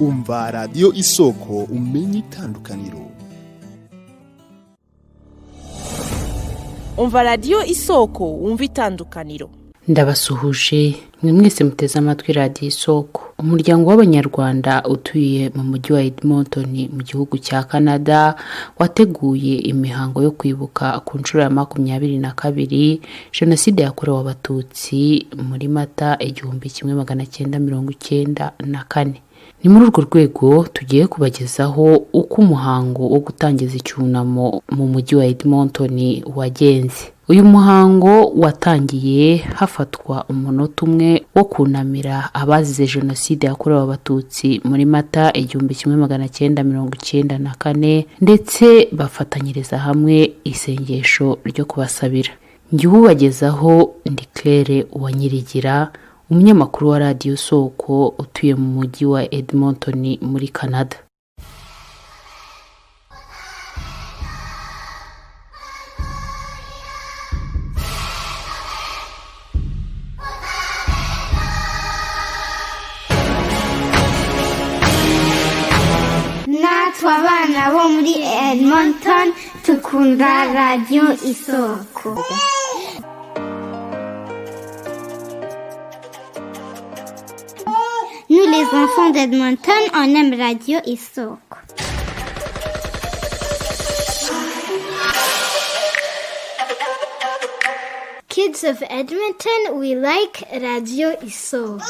umva radiyo isoko umenye itandukaniro. Umva radiyo isoko wumva itandukaniro. Ndabasuhuje mwe mwese muteze amatwi radiyo isoko. Umuryango w'Abanyarwanda utuye mu mujyi wa Edmonton mu gihugu cya Canada wateguye imihango yo kwibuka ku nshuro ya 22 Jenoside yakorewe Abatutsi muri Mata 1994. Ni muri urwo rwego tugiye kubagezaho uko umuhango wo gutangiza icyunamo mu mujyi wa Edmonton wagenze. Uyu muhango watangiye hafatwa umunota umwe wo kunamira abazize Jenoside yakorewe Abatutsi muri Mata 1994 ndetse bafatanyiriza hamwe isengesho ryo kubasabira. Njye ubagezaho ndi Claire Uwanyirigira, umunyamakuru wa radiyo Soko utuye mu mujyi wa Edmonton muri Canada. Natwe abana bo muri Edmonton tukunda radiyo Isoko. Nous les enfants d'Edmonton, on aime Radio Isoko. Kids of Edmonton, we like Radio Isoko.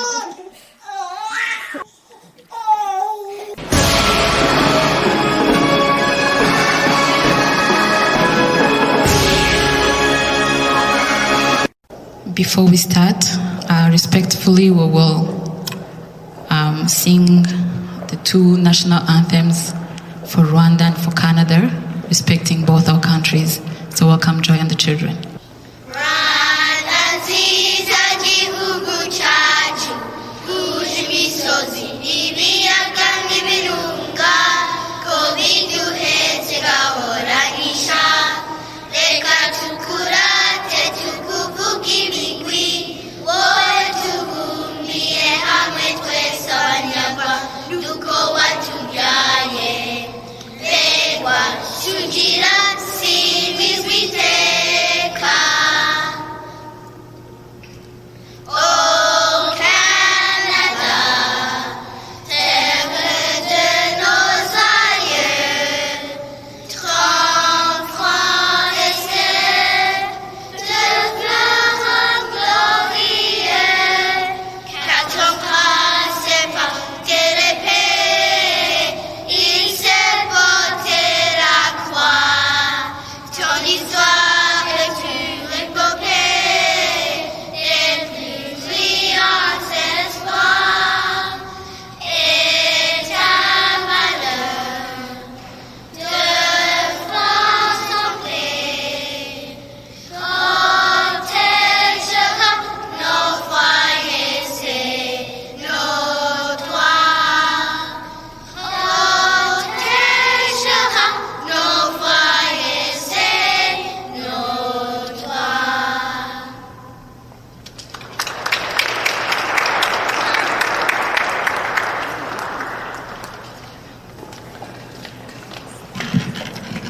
Before we start, respectfully we will sing the two national anthems for Rwanda and for Canada, respecting both our countries. So welcome Joy and the children.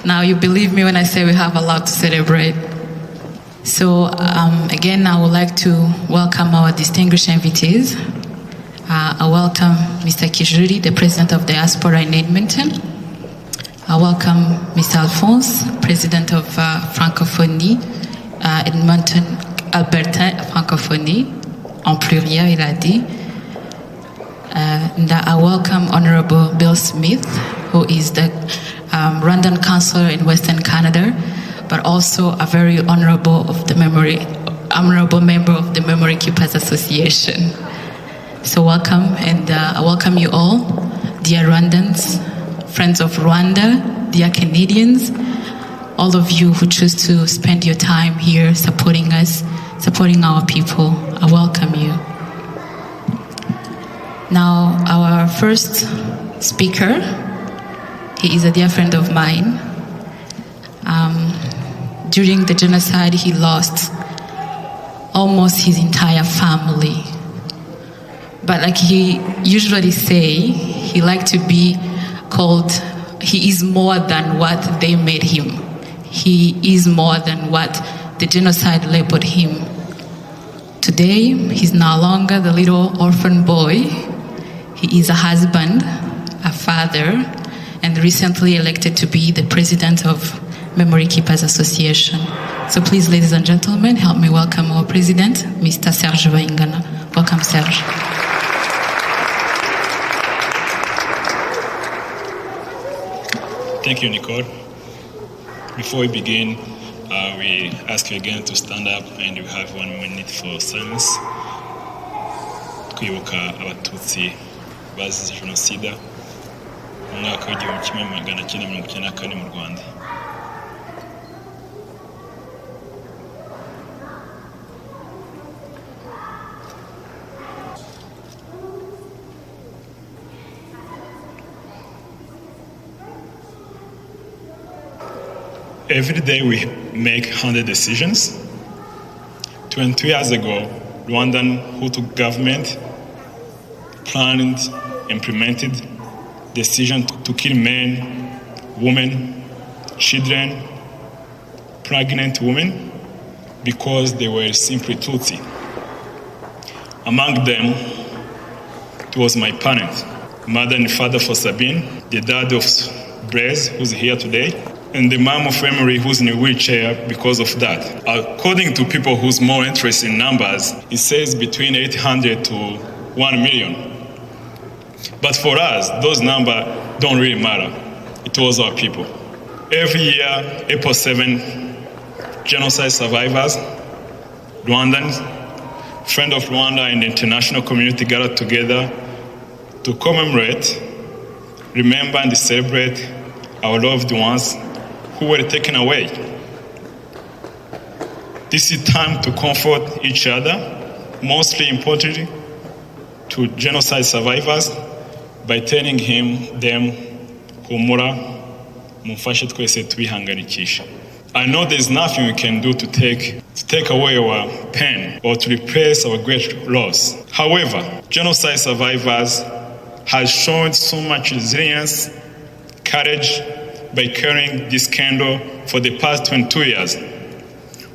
Now you believe me when I say we have a lot to celebrate. So again, I would like to welcome our distinguished invitees. I welcome Mr. Kijuri, the President of Diaspora in Edmonton. I welcome Mr. Alphonse, President of Francophonie, Edmonton, Alberta Francophonie, en pluriel il a dit. And I welcome Honorable Bill Smith, who is the Rwandan Councillor in Western Canada, but also a very honorable member of the Memory Keepers Association. So welcome, and I welcome you all, dear Rwandans, friends of Rwanda, dear Canadians, all of you who choose to spend your time here supporting us, supporting our people. I welcome you. Now, our first speaker, he is a dear friend of mine. During the genocide, he lost almost his entire family. But like he usually say, he liked to be called, he is more than what they made him. He is more than what the genocide labeled him. Today, he's no longer the little orphan boy. He is a husband, a father, and recently elected to be the president of Memory Keepers Association. So please, ladies and gentlemen, help me welcome our president, Mr. Serge Bayingana. Welcome, Serge. Thank you, Nicole. Before we begin, we ask you again to stand up and you have 1 minute for silence. Kwibuka abatutsi bazize jenoside mu mwaka w'1994 mu Rwanda. Every day we make 100 decisions. 22 years ago, Rwandan Hutu government planned, implemented decision to kill men, women, children, pregnant women, because they were simply Tutsi. Among them, it was my parents, mother and father for Sabine, the dad of Blaise, who's here today, and the mom of Emery, who's in a wheelchair because of that. According to people who's more interested in numbers, it says between 800 to 1 million. But for us, those numbers don't really matter. It was our people. Every year, April 7, genocide survivors, Rwandans, friends of Rwanda and the international community gathered together to commemorate, remember and celebrate our loved ones who were taken away. This is time to comfort each other, mostly importantly to genocide survivors, by telling them, humura, mumfashe twese tubihangarikisha. I know there's nothing we can do to take away our pain or to replace our great loss. However, genocide survivors have shown so much resilience, courage, by carrying this candle for the past 22 years.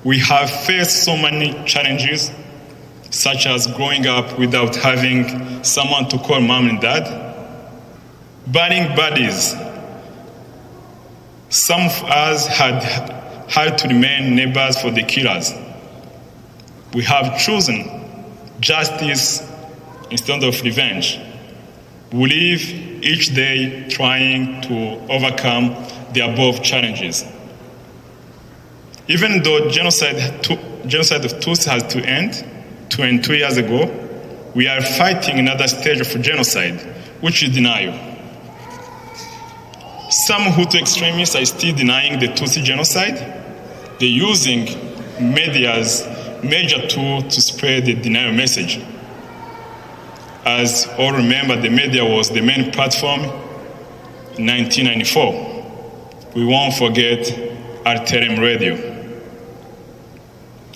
We have faced so many challenges, such as growing up without having someone to call mom and dad, burning bodies. Some of us had to remain neighbors for the killers. We have chosen justice instead of revenge. We live each day trying to overcome the above challenges. Even though genocide of Tutsi has to end 22 years ago, we are fighting another stage of genocide, which is denial. Some Hutu extremists are still denying the Tutsi genocide. They're using media's major tool to spread the denial message. As all remember, the media was the main platform in 1994. We won't forget Arterem Radio.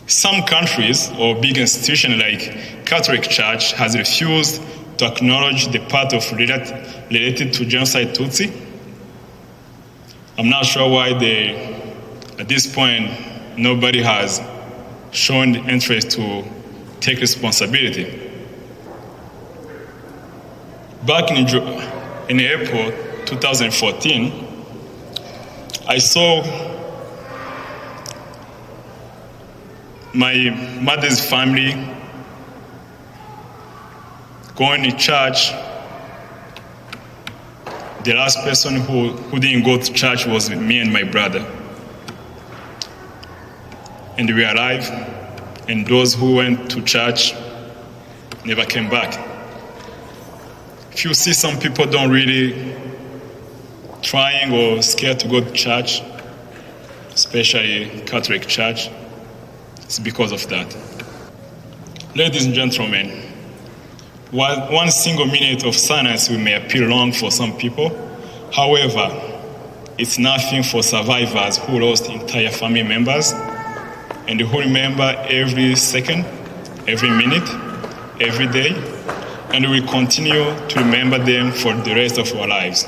Some countries or big institutions like Catholic Church has refused to acknowledge the part of related to genocide Tutsi. I'm not sure why at this point, nobody has shown the interest to take responsibility. Back in April 2014, I saw my mother's family going to church. The last person who didn't go to church was me and my brother. And we arrived, and those who went to church never came back. If you see some people don't really trying or scared to go to church, especially Catholic Church, it's because of that. Ladies and gentlemen, while 1 single minute of silence may appear long for some people, however, it's nothing for survivors who lost entire family members and who remember every second, every minute, every day, and we will continue to remember them for the rest of our lives.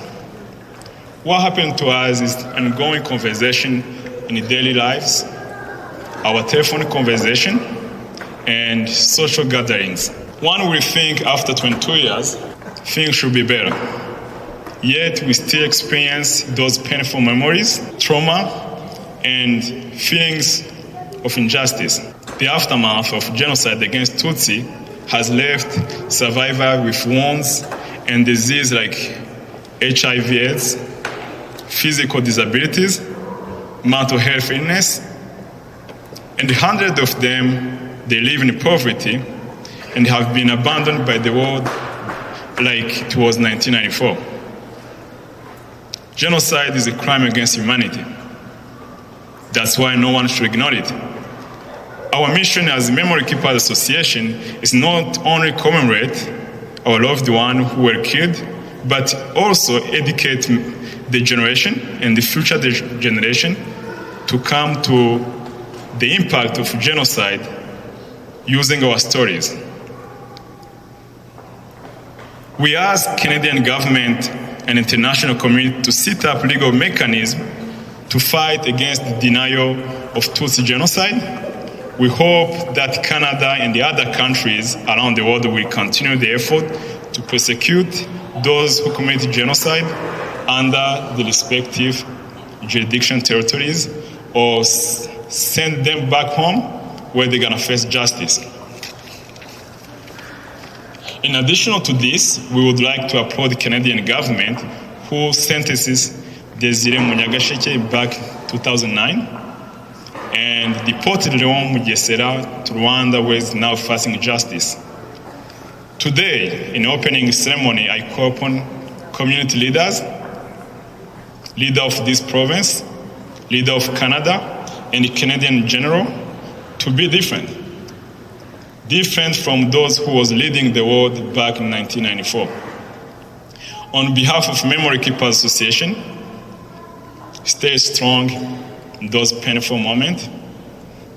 What happened to us is ongoing conversation in daily lives, our telephone conversation, and social gatherings. One will think after 22 years, things should be better. Yet we still experience those painful memories, trauma, and feelings of injustice. The aftermath of genocide against Tutsi has left survivors with wounds and disease like HIV/AIDS, physical disabilities, mental health illness, and hundreds of them, they live in poverty and have been abandoned by the world like it was 1994. Genocide is a crime against humanity. That's why no one should ignore it. Our mission as Memory Keepers Association is not only commemorate our loved ones who were killed, but also educate the generation and the future generation to come to the impact of genocide using our stories. We ask Canadian government and international community to set up legal mechanisms to fight against the denial of Tutsi genocide. We hope that Canada and the other countries around the world will continue the effort to persecute those who commit genocide under the respective jurisdiction territories or send them back home where they're going to face justice. In addition to this, we would like to applaud the Canadian government who sentences Desire Munyagasheke back 2009 and deported Leon Mugesera to Rwanda, where is now facing justice. Today, in opening ceremony, I call upon community leaders, leader of this province, leader of Canada, and the Canadian in general, to be different from those who was leading the world back in 1994. On behalf of Memory Keepers Association, stay strong in those painful moments.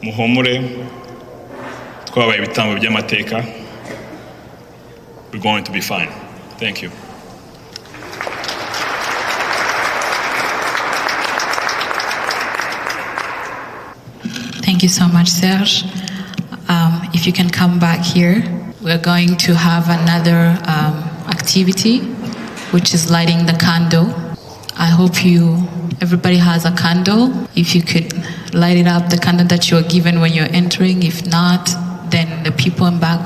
Muhumure, twabaye ibitambo by'amateka. We're going to be fine. Thank you. Thank you so much, Serge. If you can come back here, we're going to have another activity, which is lighting the candle. I hope everybody has a candle. If you could light it up, the candle that you were given when you're entering. If not, then the people in back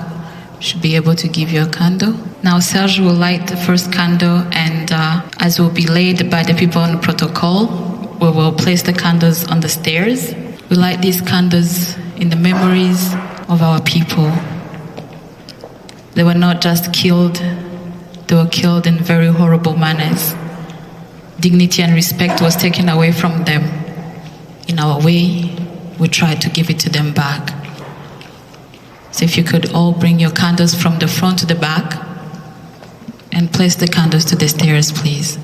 should be able to give you a candle. Now Serge will light the first candle, and as will be laid by the people on the protocol, we will place the candles on the stairs. We light these candles in the memories of our people. They were not just killed, they were killed in very horrible manners. Dignity and respect was taken away from them. In our way, we tried to give it to them back. So if you could all bring your candles from the front to the back and place the candles to the stairs, please.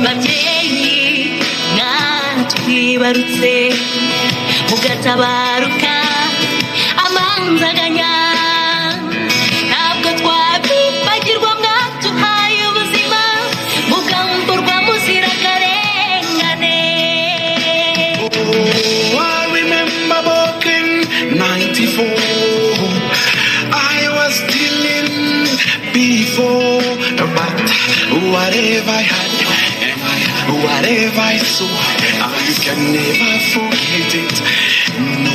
babyeyi natwibarutse mugatabaruka amanzaganya ntabwo twabibagirwa mwatuhaye ubuzima mukamburwa muzira akarengane. I remember back in 94 I was stealing before, but whatever I had, whatever I saw, I can never forget it. No.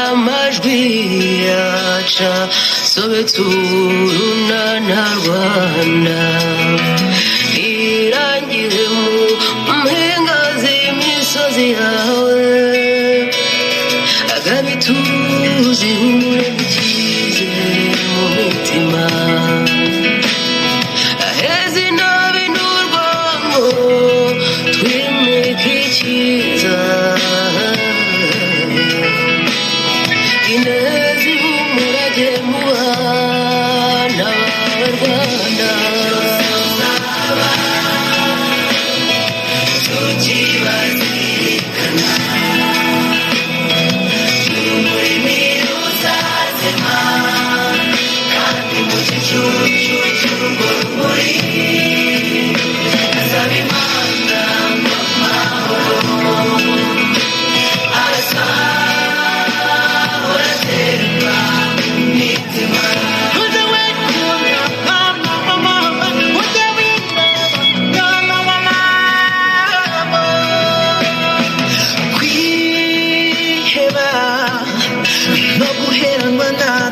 Amajwi yaca sobetura na Rwanda irangiye mu mpinga z'imisozi yawe agabituzi uremukize mu mitima aheza inabi n'urwango twimike icyiza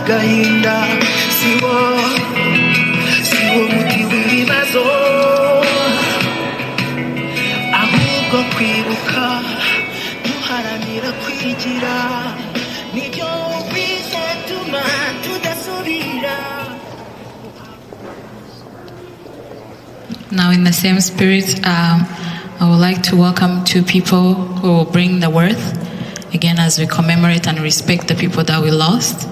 agahinda siwo muti w'ibibazo ahubwo kwibuka duharanira kwigira nibyo bizatuma tudasubira. Now, in the same spirit, I would like to welcome two people who will bring the worth, again, as we commemorate and respect the people that we lost.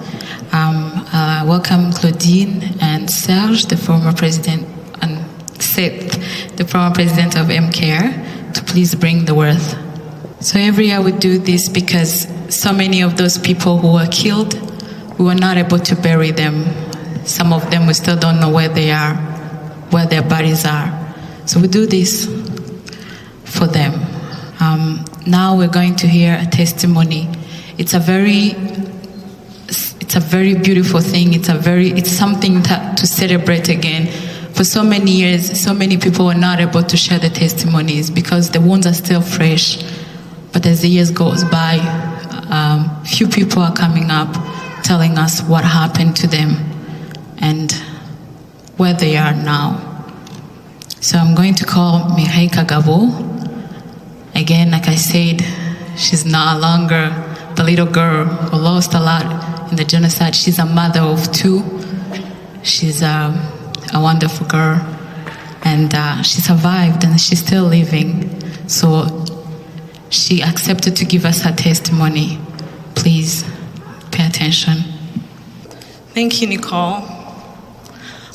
Welcome Claudine and Serge, the former president, and Seth, the former president of MKR, to please bring the worth. So every year we do this because so many of those people who were killed, we were not able to bury them. Some of them we still don't know where they are, where their bodies are. So we do this for them. Now we're going to hear a testimony. It's a very beautiful thing. It's something to celebrate again. For so many years, so many people were not able to share the testimonies because the wounds are still fresh. But as the years goes by, few people are coming up telling us what happened to them and where they are now. So I'm going to call Mireille Kagabo. Again, like I said, she's no longer the little girl who lost a lot in the genocide. She's a mother of two. She's a wonderful girl. And she survived and she's still living. So she accepted to give us her testimony. Please pay attention. Thank you, Nicole.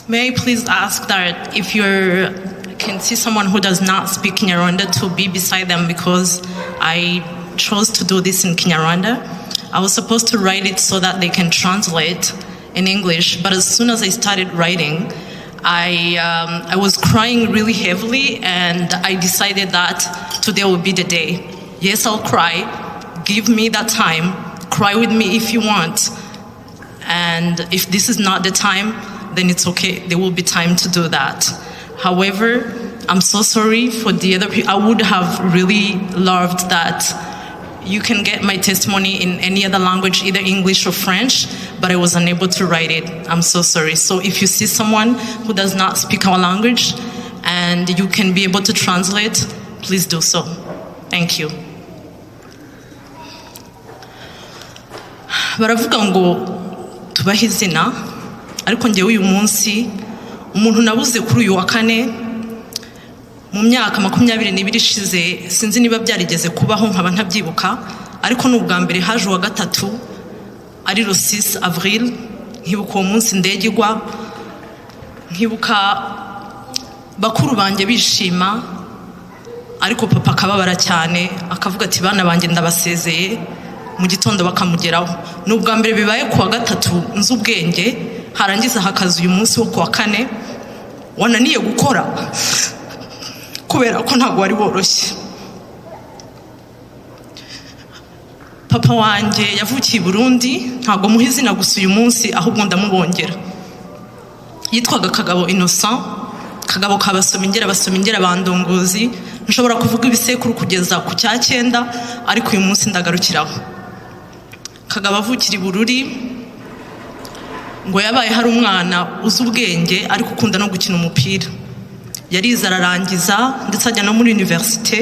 May I please ask that if you can see someone who does not speak Kinyarwanda to be beside them, because I chose to do this in Kinyarwanda. I was supposed to write it so that they can translate in English, but as soon as I started writing, I was crying really heavily, and I decided that today will be the day. Yes, I'll cry. Give me that time. Cry with me if you want. And if this is not the time, then it's okay. There will be time to do that. However, I'm so sorry for the other people. I would have really loved that you can get my testimony in any other language, either English or French, but I was unable to write it. I'm so sorry. So if you see someone who does not speak our language and you can be able to translate, please do so. Thank you. Baravuga ngo tubahe izina, ariko njyewe uyu munsi umuntu nabuze kuri uyu wa kane mu myaka 22 ishize, sinzi niba byarigeze kubaho nkaba ntabyibuka, ariko n'ubwa mbere haje wa gatatu ari le 6 avril, nkibuka uwo munsi ndege igwa, nkibuka bakuru banjye bishima, ariko papa akababara cyane akavuga ati bana banjye ndabasezeye, mu gitondo bakamugeraho. N'ubwa mbere bibaye kuwa gatatu nzi ubwenge, harangiza hakaza uyu munsi wo kuwa kane wananiye gukora kubera ko ntabwo wari woroshye. Papa wanjye yavukiye i Burundi, ntabwo muha izina gusa uyu munsi ahubwo ndamubongera. Yitwaga Kagabo Innocent, Kagabo kabasomingera basomingera bandongozi, nshobora kuvuga ibisekuru kugeza ku cya 9, ariko uyu munsi ndagarukiraho. Kagabo avukira i Bururi, ngo yabaye hari umwana uzi ubwenge ariko ukunda no gukina umupira. Yarize ararangiza ndetse ajya no muri universite,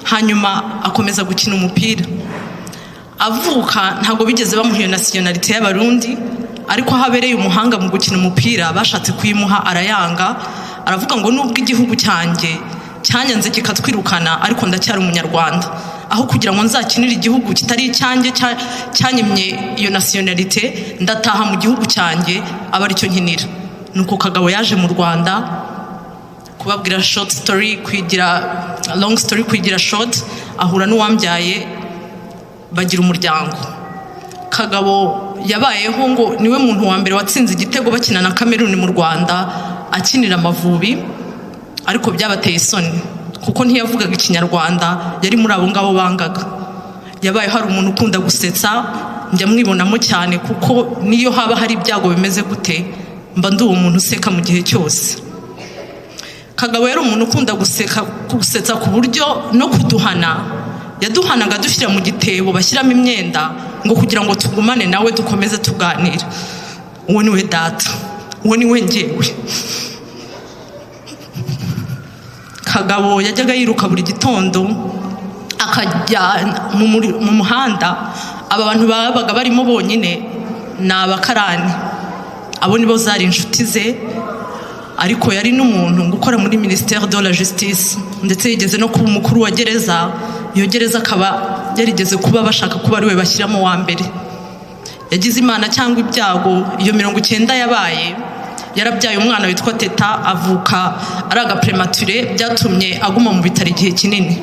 hanyuma akomeza gukina umupira. Avuka ntabwo bigeze bamuha iyo nationality y'Abarundi, ariko habereye umuhanga mu gukina umupira bashatse kuyimuha arayanga, aravuga ngo nubwo igihugu cyanjye cyanyanze kikatwirukana ariko ndacyari umunyarwanda, aho kugira ngo nzakinire igihugu kitari icyanjye cyanyimye iyo nationality, ndataha mu gihugu cyanjye aba ari cyo nkinira. Nuko Kagabo yaje mu Rwanda, kubabwira short story kwigira long story kwigira short, ahura n'uwambyaye bagira umuryango. Kagabo yabayeho ngo niwe muntu wa mbere watsinze igitego bakina na Cameroon mu Rwanda akinira Amavubi, ariko byabateye isoni kuko ntiyavugaga Ikinyarwanda, yari muri abo ngabo bangaga. Yabaye hari umuntu ukunda gusetsa, njya mwibonamo cyane kuko niyo haba hari ibyago bimeze gute mba ndi uwo muntu useka mu gihe cyose. Kagabo yari umuntu ukunda gusetsa ku buryo no kuduhana yaduhanaga dushyira mu gitebo bashyiramo imyenda ngo kugira ngo tugumane nawe dukomeze tuganira. uwo niwe data, uwo niwe njyewe. Kagabo yajyaga yiruka buri gitondo akajya mu muhanda. Aba bantu babaga barimo bonyine ni abakarani, abo nibo zari inshuti ze, ariko yari n'umuntu gukora muri Ministère de la Justice, ndetse yigeze no kuba umukuru wa gereza. Iyo gereza akaba yarigeze kuba bashaka kuba ariwe bashyiramo wa mbere. Yagize imana cyangwa ibyago, iyo 90 yabaye yarabyaye umwana witwa Teta, avuka ari agapremature, byatumye aguma mu bitaro igihe kinini.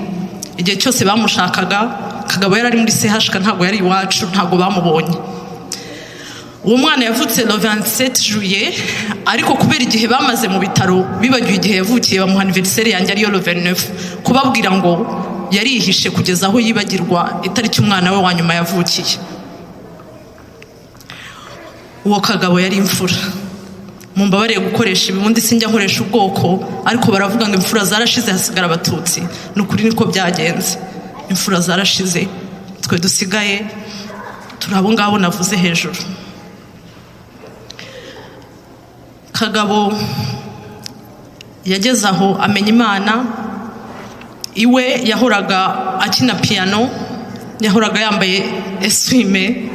Igihe cyose bamushakaga, Kagabo yari ari muri CHK, ntabwo yari iwacu, ntabwo bamubonye. Uwo mwana yavutse le 27 juillet, ariko kubera igihe bamaze mu bitaro bibagiwe igihe yavukiye, bamuha anniversaire yanjye ariyo le 29, kubabwira ngo yarihishe kugeza aho yibagirwa itariki umwana we wa nyuma yavukiye. Uwo Kagabo yari imfura. Mumbabarire gukoresha ibibundi sinjya nkoresha ubwoko, ariko baravuga ngo imfura zarashize hasigara abatutsi. Nukuri niko byagenze. Imfura zarashize, twe dusigaye turabo ngabo navuze hejuru. Kagabo yageze aho amenya Imana. Iwe yahoraga akina piano, yahoraga yambaye eswime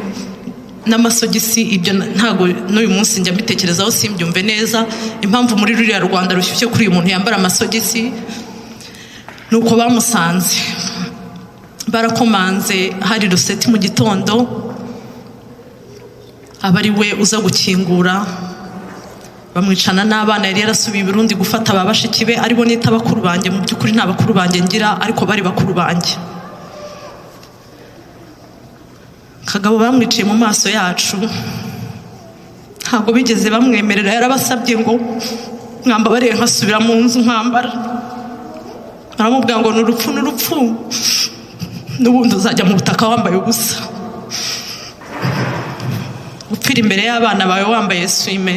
n'amasogisi. Ibyo ntago n'uyu munsi njya mbitekerezaho, simbyumve neza impamvu muri ruriya Rwanda rushyushye kuri uyu muntu yambara amasogisi. Nuko bamusanze, barakomanze, hari ruseti mu gitondo, aba ari we uza gukingura. Bamwicana n'abana yari yarasubiye i Burundi gufata ababashiki be, aribo nita bakuru banjye. Mu by'ukuri nta bakuru banjye ngira, ariko bari bakuru banjye. Kagabo bamwiciye mu maso yacu, ntabwo bigeze bamwemerera. Yarabasabye ngo mwambabariye nkasubira mu nzu nkambara. Baramubwira ngo n'urupfu n'urupfu, n'ubundi uzajya mu butaka wambaye ubusa. Gupfira imbere y'abana bawe wambaye swime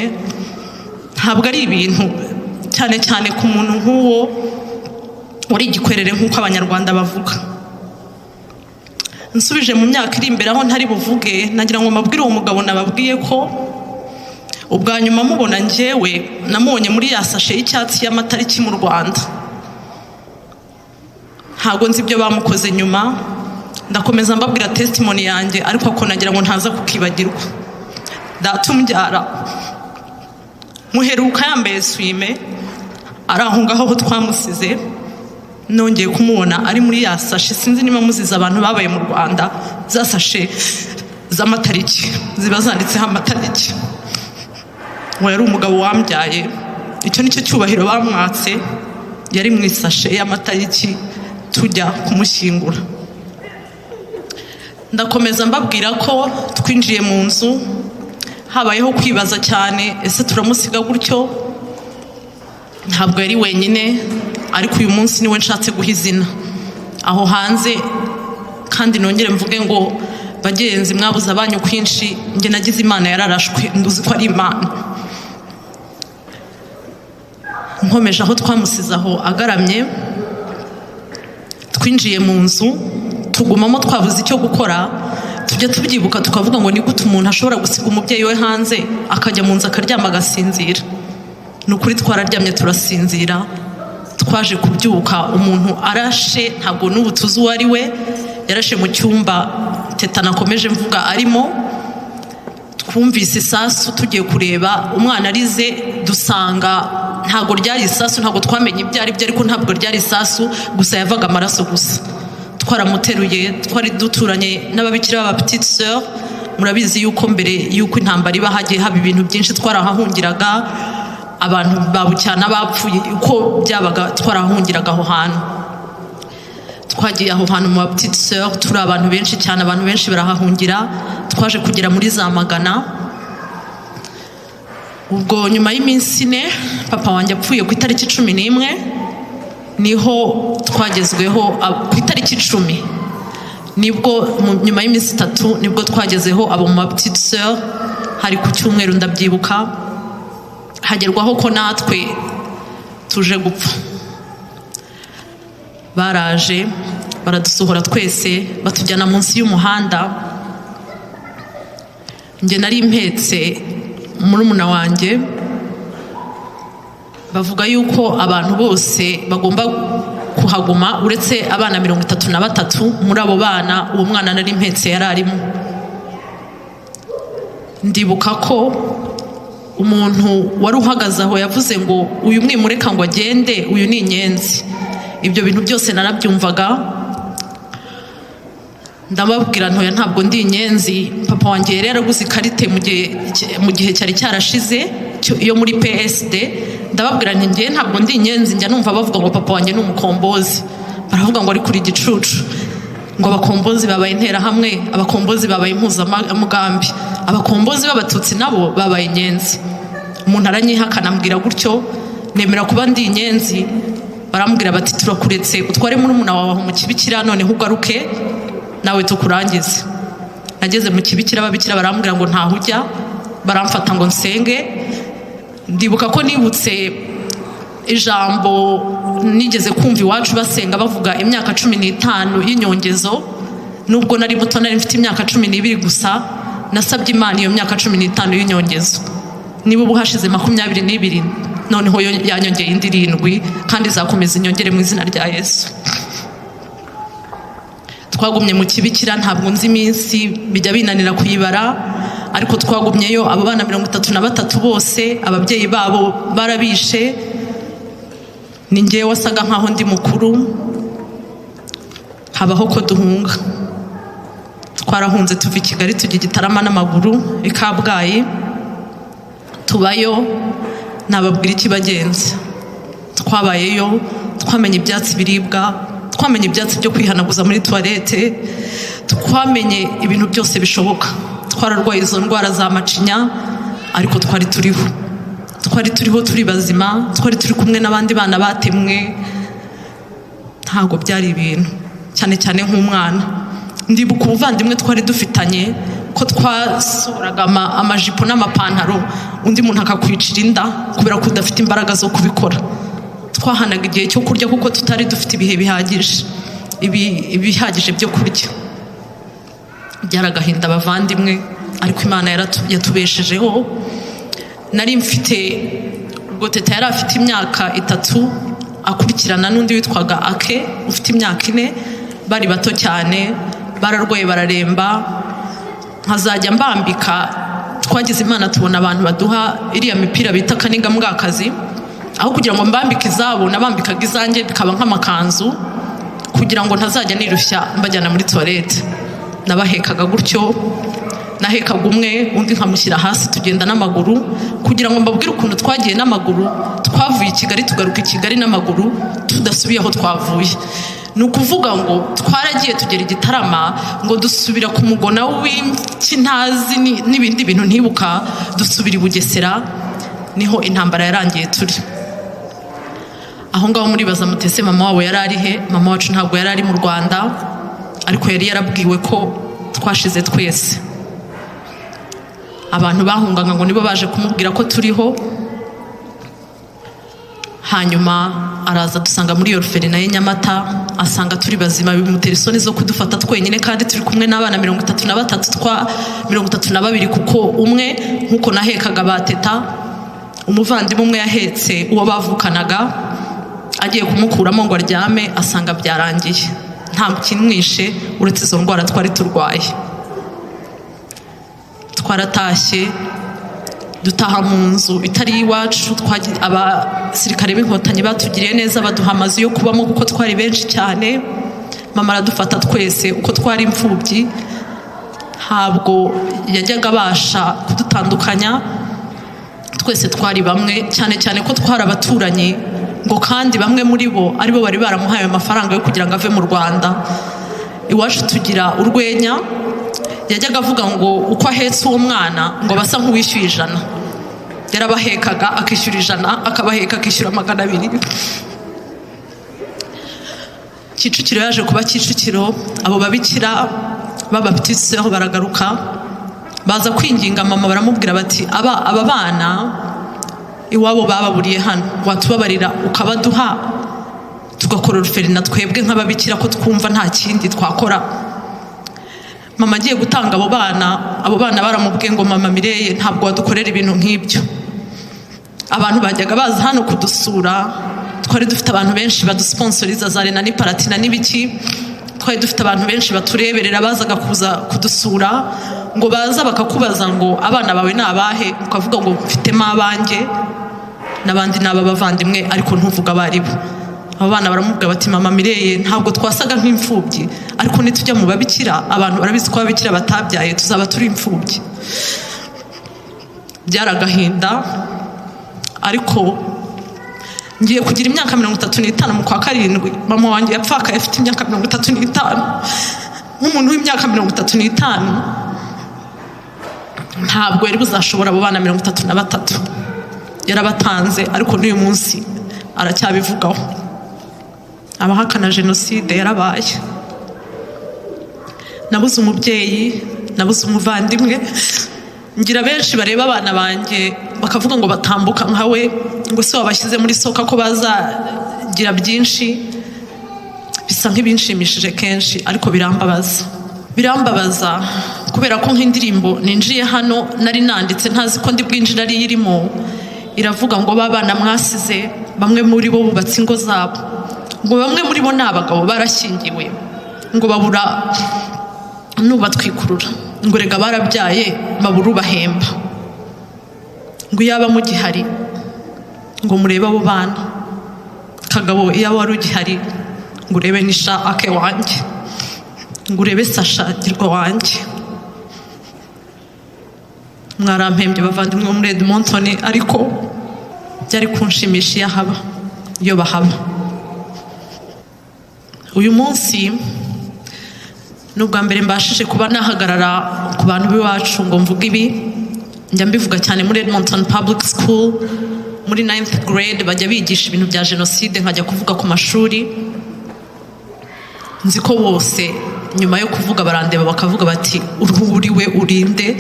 ntabwo ari ibintu, cyane cyane ku muntu nk'uwo uri igikwerere nk'uko Abanyarwanda bavuga. Nsubije mu myaka iri imbere aho ntari buvuge, nagira ngo mabwire uwo mugabo nababwiye ko ubwa nyuma mubona njyewe namubonye muri ya sashe y'icyatsi y'amatariki mu Rwanda. Ntabwo nzi ibyo bamukoze nyuma, ndakomeza mbabwira testimony yanjye, ariko ko nagira ngo ntaza kukibagirwa. Data umbyara muheruka yambaye swime, ari aho ngaho aho twamusize. Nongeye kumubona ari muri ya sashe, sinzi niba muzize abantu babaye mu Rwanda, za sashe z'amatariki ziba zanditseho amatariki. Uwo yari umugabo wambyaye, icyo nicyo cyubahiro bamwatse. Yari mu isashe y'amatariki tujya kumushyingura. Ndakomeza mbabwira ko twinjiye mu nzu, habayeho kwibaza cyane, ese turamusiga gutyo? Ntabwo yari wenyine, ariko uyu munsi niwe nshatse guha izina aho hanze. Kandi nongere mvuge ngo bagenzi, mwabuze abanyu kwinshi, njye nagize Imana yararashwe, nduzi ko ari Imana. Nkomeje aho twamusize aho agaramye, twinjiye mu nzu, tugumamo twabuze icyo gukora. Tujya tubyibuka tukavuga ngo ni gute umuntu ashobora gusiga umubyeyi we hanze akajya mu nzu akaryama agasinzira. Nukuri twararyamye turasinzira, twaje kubyuka umuntu arashe, ntabwo n'ubu tuzi uwo ari we. Yarashe mu cyumba Teta nakomeje mvuga arimo. Twumvise isasu, tugiye kureba umwana arize, dusanga ntabwo ryari isasu, ntabwo twamenye ibyo ari byo, ariko ntabwo ryari isasu gusa, yavaga amaraso gusa. Twaramuteruye, twari duturanye n'ababikira b'aba petite sœur. Murabizi yuko mbere yuko intambara iba hagiye haba ibintu byinshi, twarahahungiraga. Abantu babucyana bapfuye, uko byabaga twarahungiraga aho hantu. Twagiye aho hantu mu petite sœur, turi abantu benshi cyane, abantu benshi barahahungira. Twaje kugera muri za Magana. Ubwo nyuma y'iminsi 4 papa wanjye apfuye ku itariki 11, niho twagezweho. Ku itariki 10 nibwo, nyuma y'iminsi 3 nibwo twagezeho abo mu petite sœur. Hari ku cyumweru ndabyibuka, hagerwaho ko natwe tuje gupfa. Baraje baradusohora twese, batujyana munsi y'umuhanda. Njye nari mpetse murumuna wanjye bavuga yuko abantu bose bagomba kuhaguma uretse abana 33 muri abo bana uwo mwana nari mpetse yararimo. Ndibuka ko umuntu wari uhagaze aho yavuze ngo uyu mwimureka ngo agende, uyu ni inyenzi. Ibyo bintu byose narabyumvaga, ndababwira ntoya ntabwo ndi inyenzi. Papa wanjye yari yaraguze ikarite mu gihe cyari cyarashize yo muri PSD. Ndababwira nti ngiye ntabwo ndi inyenzi. Njya numva bavuga ngo papa wanjye ni umukombozi, baravuga ngo ari kuri gicucu, ngo abakombozi babaye intera hamwe, abakombozi babaye impuzamugambi, abakombozi b'abatutsi nabo babaye inyenzi. Umuntu aranyihakana ambwira gutyo, nemera kuba ndi inyenzi. Barambwira bati turakuretse utware murumuna wawe mu kibikira, noneho ugaruke nawe tukurangize. Nageze mu kibikira, ababikira barambwira ngo ntaho ujya, baramfata ngo nsenge. Ndibuka ko nibutse ijambo nigeze kumva iwacu basenga bavuga imyaka 15 y'inyongezo. Nubwo nari muto, nari mfite imyaka 12 gusa, nasabye Imana iyo myaka 15 y'inyongezo. Niba ubu hashize 22, noneho yanyongeye indi 7 kandi izakomeza inyongere mu izina rya Yesu. Twagumye mu kibikira, ntabwo nzi iminsi, bijya binanira kuyibara, ariko twagumyeyo. Abo bana 33 bose ababyeyi babo barabishe. Ni ngewe wasaga nkaho ndi mukuru. Habaho ko duhunga. Twarahunze tuva i Kigali tujya Gitarama n'amaguru i Kabgayi, tubayo. Nababwira ikibagenza. Twabayeyo, twamenye ibyatsi biribwa, twamenye ibyatsi byo kwihanaguza muri toilette, twamenye ibintu byose bishoboka. Twararwaye izo ndwara za macinya, ariko twari turiho turi bazima, twari turi kumwe n'abandi bana batemwe. Ntabwo byari ibintu, cyane cyane nk'umwana. Ndibuka ubuvandimwe twari dufitanye ko twasuraga amajipo n'amapantaro, undi muntu akakwicira inda kubera ko udafite imbaraga zo kubikora. Twahanaga igihe cyo kurya kuko tutari dufite ibihe bihagije byo kurya. Byaragahinda abavandimwe, ariko Imana yatubeshejeho. Nari mfite ubwo teta yari afite imyaka 3, akurikirana n'undi witwaga Ake ufite imyaka 4. Bari bato cyane, bararwaye bararemba. Nkazajya mbambika. Twagize Imana tubona abantu baduha iriya mipira bita kaniga mbwakazi. Aho kugira ngo mbambike izabo, nabambikaga izanjye bikaba nk'amakanzu, kugira ngo ntazajya nirushya mbajyana muri toilette. Nabahekaga gutyo, nahekaga umwe, undi nkamushyira hasi, tugenda n'amaguru. Kugira ngo mbabwire ukuntu twagiye n'amaguru, twavuye i Kigali tugaruka i Kigali n'amaguru, tudasubiye aho twavuye. Ni ukuvuga ngo twaragiye tugera i Gitarama, ngo dusubira ku mugona w'Ikintazi n'ibindi bintu ntibuka, dusubira i Bugesera. Niho intambara yarangiye turi aho ngaho. Muribaza mutese mama wabo yari ari he? Mama wacu ntabwo yari ari mu Rwanda, ariko yari yarabwiwe ko twashize twese. Abantu bahungaga ngo nibo baje kumubwira ko turiho. Hanyuma araza dusanga muri iyo orphelinat ya Nyamata, asanga turi bazima, bimutera isoni zo kudufata twenyine kandi turi kumwe n'abana 32 kuko umwe nkuko nahekaga bateta, umuvandimwe umwe yahetse uwo bavukanaga, agiye kumukuramo ngo aryame, asanga byarangiye, nta kimwishe uretse izo ndwara twari turwaye. Twaratashye dutaha mu nzu itari iwacu. Abasirikare b'inkotanyi batugiriye neza, baduha amazu yo kubamo kuko twari benshi cyane. Mama aradufata twese uko twari imfubyi, ntabwo yajyaga abasha kudutandukanya. Twese twari bamwe, cyane cyane ko twari abaturanyi, ngo kandi bamwe muri bo aribo bari baramuhaye amafaranga yo kugira ngo ave mu Rwanda. Iwacu tugira urwenya, yajyaga avuga ngo uko ahetse uwo mwana ngo basa nk'uwishyuye 100. Yarabahekaga akishyura 100, akabaheka akishyura 200. Kicukiro yaje kuba Kicukiro, abo babikira babaptiseho baragaruka, baza kwinginga mama, baramubwira bati aba bana iwabo bababuriye hano, watubabarira ukabaduha tugakora orphelinat twebwe nk'ababikira ko twumva nta kindi twakora. mama agiye gutanga abo bana baramubwiye ngo mama Mireye ntabwo wadukorera ibintu nk'ibyo. Abantu bajyaga baza hano kudusura, twari dufite abantu benshi badusponsoriza za Rena n'Iparatina n'ibiki, twari dufite abantu benshi batureberera bazaga kuza kudusura, ngo baza bakakubaza ngo abana bawe ni abahe, ukavuga ngo mfitemo abanjye n'abandi n'aba bavandimwe ariko ntuvuga abaribo. Abo bana baramubwira bati mama Mireye ntabwo twasaga nk'imfubyi, ariko nitujya mu babikira abantu barabizi ko ababikira batabyaye tuzaba turi imfubyi. Byaragahinda, ariko ngiye kugira imyaka 35 mu kwa karindwi. Mama wanjye yapfakaye afite imyaka 35. Nk'umuntu w'imyaka 35 ntabwo yari buzashobora abo bana 33. Yarabatanze, ariko n'uyu munsi aracyabivugaho. Abahakana jenoside yarabaye. Nabuze umubyeyi, nabuze umuvandimwe. Ngira benshi bareba abana banjye bakavuga ngo batambuka nkawe, ngo se wabashyize muri soka ko bazagira byinshi. Bisa nk'ibinshimishije kenshi, ariko birambabaza kubera ko nk'indirimbo ninjiye hano nari nanditse ntazi ko ndi bwinjira ari irimo, iravuga ngo babana mwasize bamwe muri bo bubatse ingo zabo, ngo bamwe muri bo n'abagabo barashyingiwe, ngo babura nubatwikurura, ngo rega barabyaye babura ubahemba, ngo yaba mugihari ngo murebe abo bana. Kagabo iyo wari ugihari ngo urebe nisha ake wanjye, ngo urebe Sasha girwa wanjye. Mwarampembye bavandimwe muri Edmonton, ariko byari kunshimisha iyo bahaba. Uyu munsi nubwa mbere mbashije kuba nahagarara ku bantu b'iwacu ngo mvuge ibi. Njya mbivuga cyane muri Edmonton Public School muri 9th grade, bajya bigisha ibintu bya jenoside, nkajya kuvuga ku mashuri. Nzi ko bose nyuma yo kuvuga barandeba bakavuga bati uruhuriwe urinde,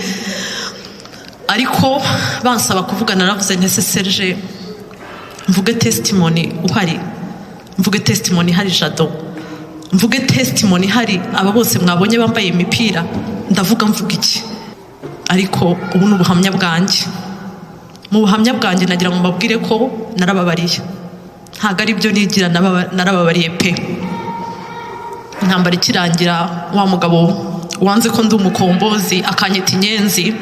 ariko bansaba kuvuga naravuze ntese Serge mvuge testimony uhari, mvuge testimony hari Jado, mvuge testimony hari aba bose mwabonye bambaye imipira, ndavuga mvuga iki? Ariko ubu n'ubuhamya bwanjye. Mu buhamya bwanjye nagira ngo mbabwire ko narababariye, ntago ari byo nigira, narababariye pe. Intambara ikirangira, wa mugabo wanze ko ndi umukombozi akanyita inyenzi,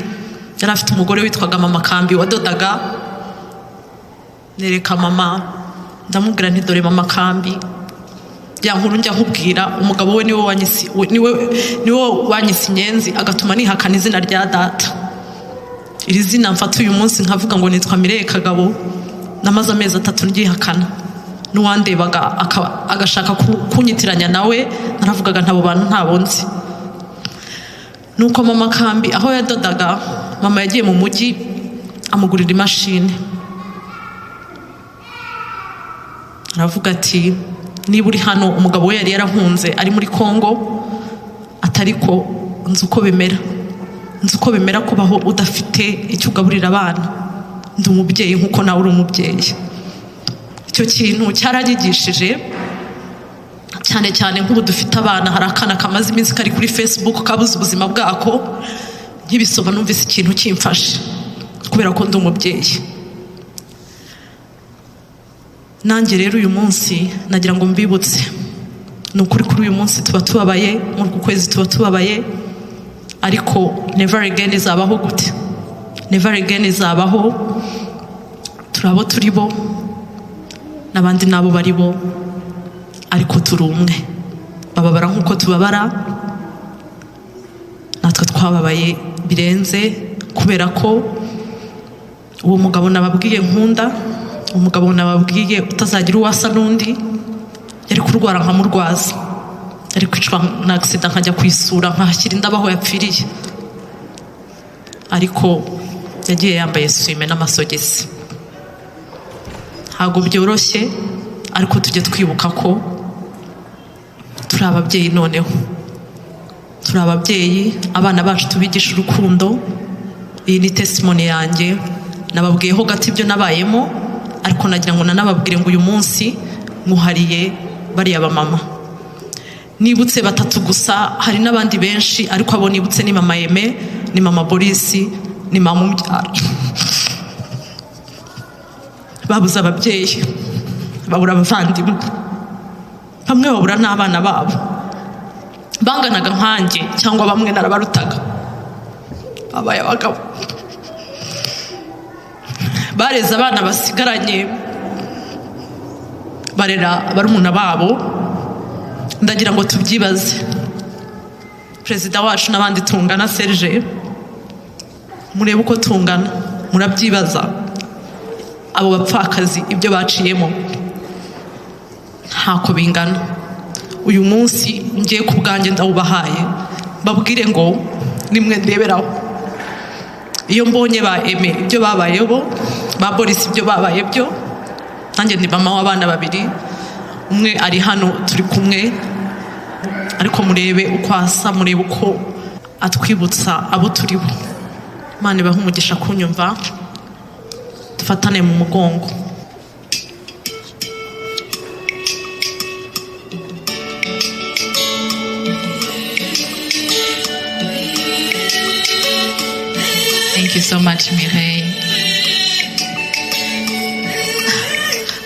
yari afite umugore witwaga mama Kambi wadodaga. Nereka mama ndamubwira nti dore mama Kambi, ya nkuru njya nkubwira, umugabo we niwe wanyise inyenzi, agatuma nihakana izina rya data. Iri zina mfata uyu munsi nkavuga ngo nitwa Mireye Kagabo, namaze amezi 3 ryihakana. N'uwandebaga agashaka kunyitiranya nawe, naravugaga ntabo bantu ntabo nzi. Nuko mama Kambi aho yadodaga, mama yagiye mu mujyi amugurira imashini. Aravuga ati niba uri hano, umugabo we yari yarahunze ari muri Kongo, atariko nzi uko bimera kubaho udafite icyo ugaburira abana. Ndi umubyeyi nkuko nawe uri umubyeyi. Icyo kintu cyaranyigishije cyane cyane nk'ubu dufite abana. Hari akana kamaze iminsi kari kuri Facebook kabuze ubuzima bwako, nkibisoma numvise ikintu kimfashe kubera ko ndi umubyeyi. Nanjye rero uyu munsi nagira ngo mbibutse, ni ukuri kuri uyu munsi tuba tubabaye, muri uku kwezi tuba tubabaye, ariko never again izabaho gute? Never again izabaho. Turabo turibo n'abandi nabo baribo, ariko turi umwe. Bababara nk'uko tubabara, natwe twababaye birenze, kubera ko uwo mugabo nababwiye nkunda, umugabo nababwiye utazagira uwasa n'undi, yari kurwara nkamurwaza, yari kwicwa na accident nkajya kwisura nkahashyira indabo aho yapfiriye, ariko yagiye yambaye swime n'amasogisi. Ntabwo byoroshye, ariko tujye twibuka ko turi ababyeyi. Noneho turi ababyeyi, abana bacu tubigisha urukundo. Iyi ni testimony yanjye, nababwiyeho gato ibyo nabayemo, ariko nagira ngo nanababwire ngo uyu munsi muhariye bariya bamama. nibutse batatu gusa, hari n'abandi benshi ariko abo nibutse ni mama Yeme, ni mama Boris, ni mama umubyara. Babuze ababyeyi, babura abavandimwe, bamwe babura n'abana babo, banganaga nkanjye cyangwa bamwe narabarutaga, babaye abagabo, bareze abana basigaranye, barera barumuna babo. Ndagira ngo tubyibaze, perezida wacu n'abandi tungana, Serge, murebe uko tungana, murabyibaza abo bapfakazi ibyo baciyemo ntako bingana. Uyu munsi ngiye ku bwanjye ndawubahaye, babwire ngo nimwe ndeberaho. Iyo mbonye ba Eme ibyo babayeho, ba Boris ibyo babaye byo, nanjye ndi mama w'abana babiri, umwe ari hano turi kumwe, ariko murebe uko asa, murebe uko atwibutsa abo turi bo. Imana ibahe umugisha kunyumva, dufatane mu mugongo. Thank you so much, Mireille.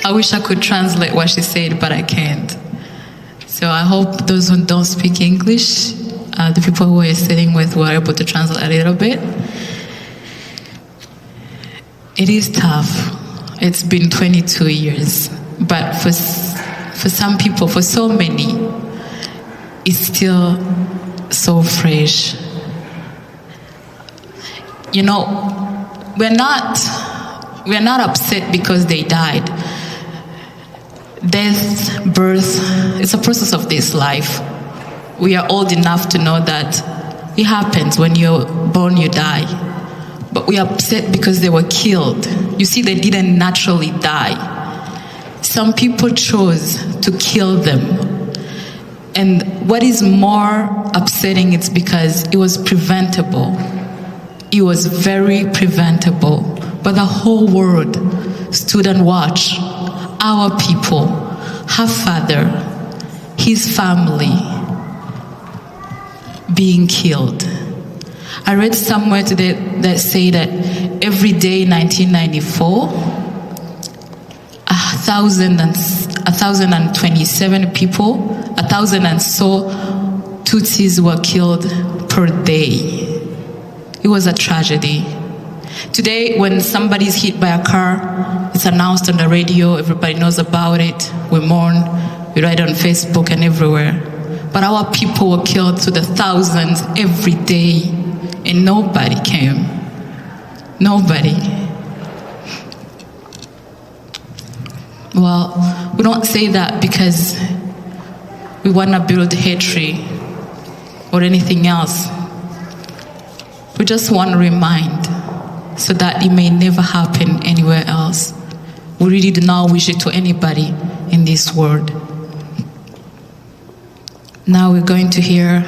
I wish I could translate what she said, but I can't. So I hope those who don't speak English, the people who are sitting with, were able to translate a little bit. It is tough. It's been 22 years. But for some people, for so many, it's still so fresh. You know, we're not upset because they died. Death, birth, it's a process of this life. We are old enough to know that it happens. When you're born, you die. But we are upset because they were killed. You see, they didn't naturally die. Some people chose to kill them. And what is more upsetting is because it was preventable. It was very preventable. But the whole world stood and watched our people, her father, his family being killed. I read somewhere today that say that every day in 1994, 1,027 people, 1,000 and so Tutsis were killed per day. It was a tragedy. Today, when somebody's hit by a car, it's announced on the radio, everybody knows about it, we mourn, we write on Facebook and everywhere. But our people were killed to the thousands every day, and nobody came. Nobody. Well, we don't say that because we want to build hatred or anything else. We just want to remind so that it may never happen anywhere else. We really do not wish it to anybody in this world. Now we're going to hear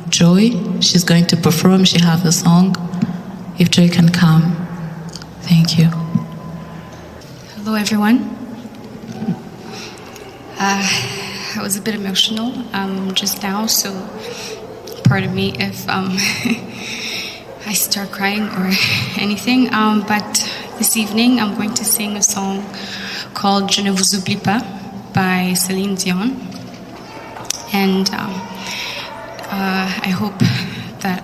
Joy. She's going to perform. She has a song. If Joy can come. Thank you. Hello, everyone. I was a bit emotional just now, so pardon me if I start crying or anything. But this evening, I'm going to sing a song called Je ne vous oublie pas by Celine Dion. And I hope that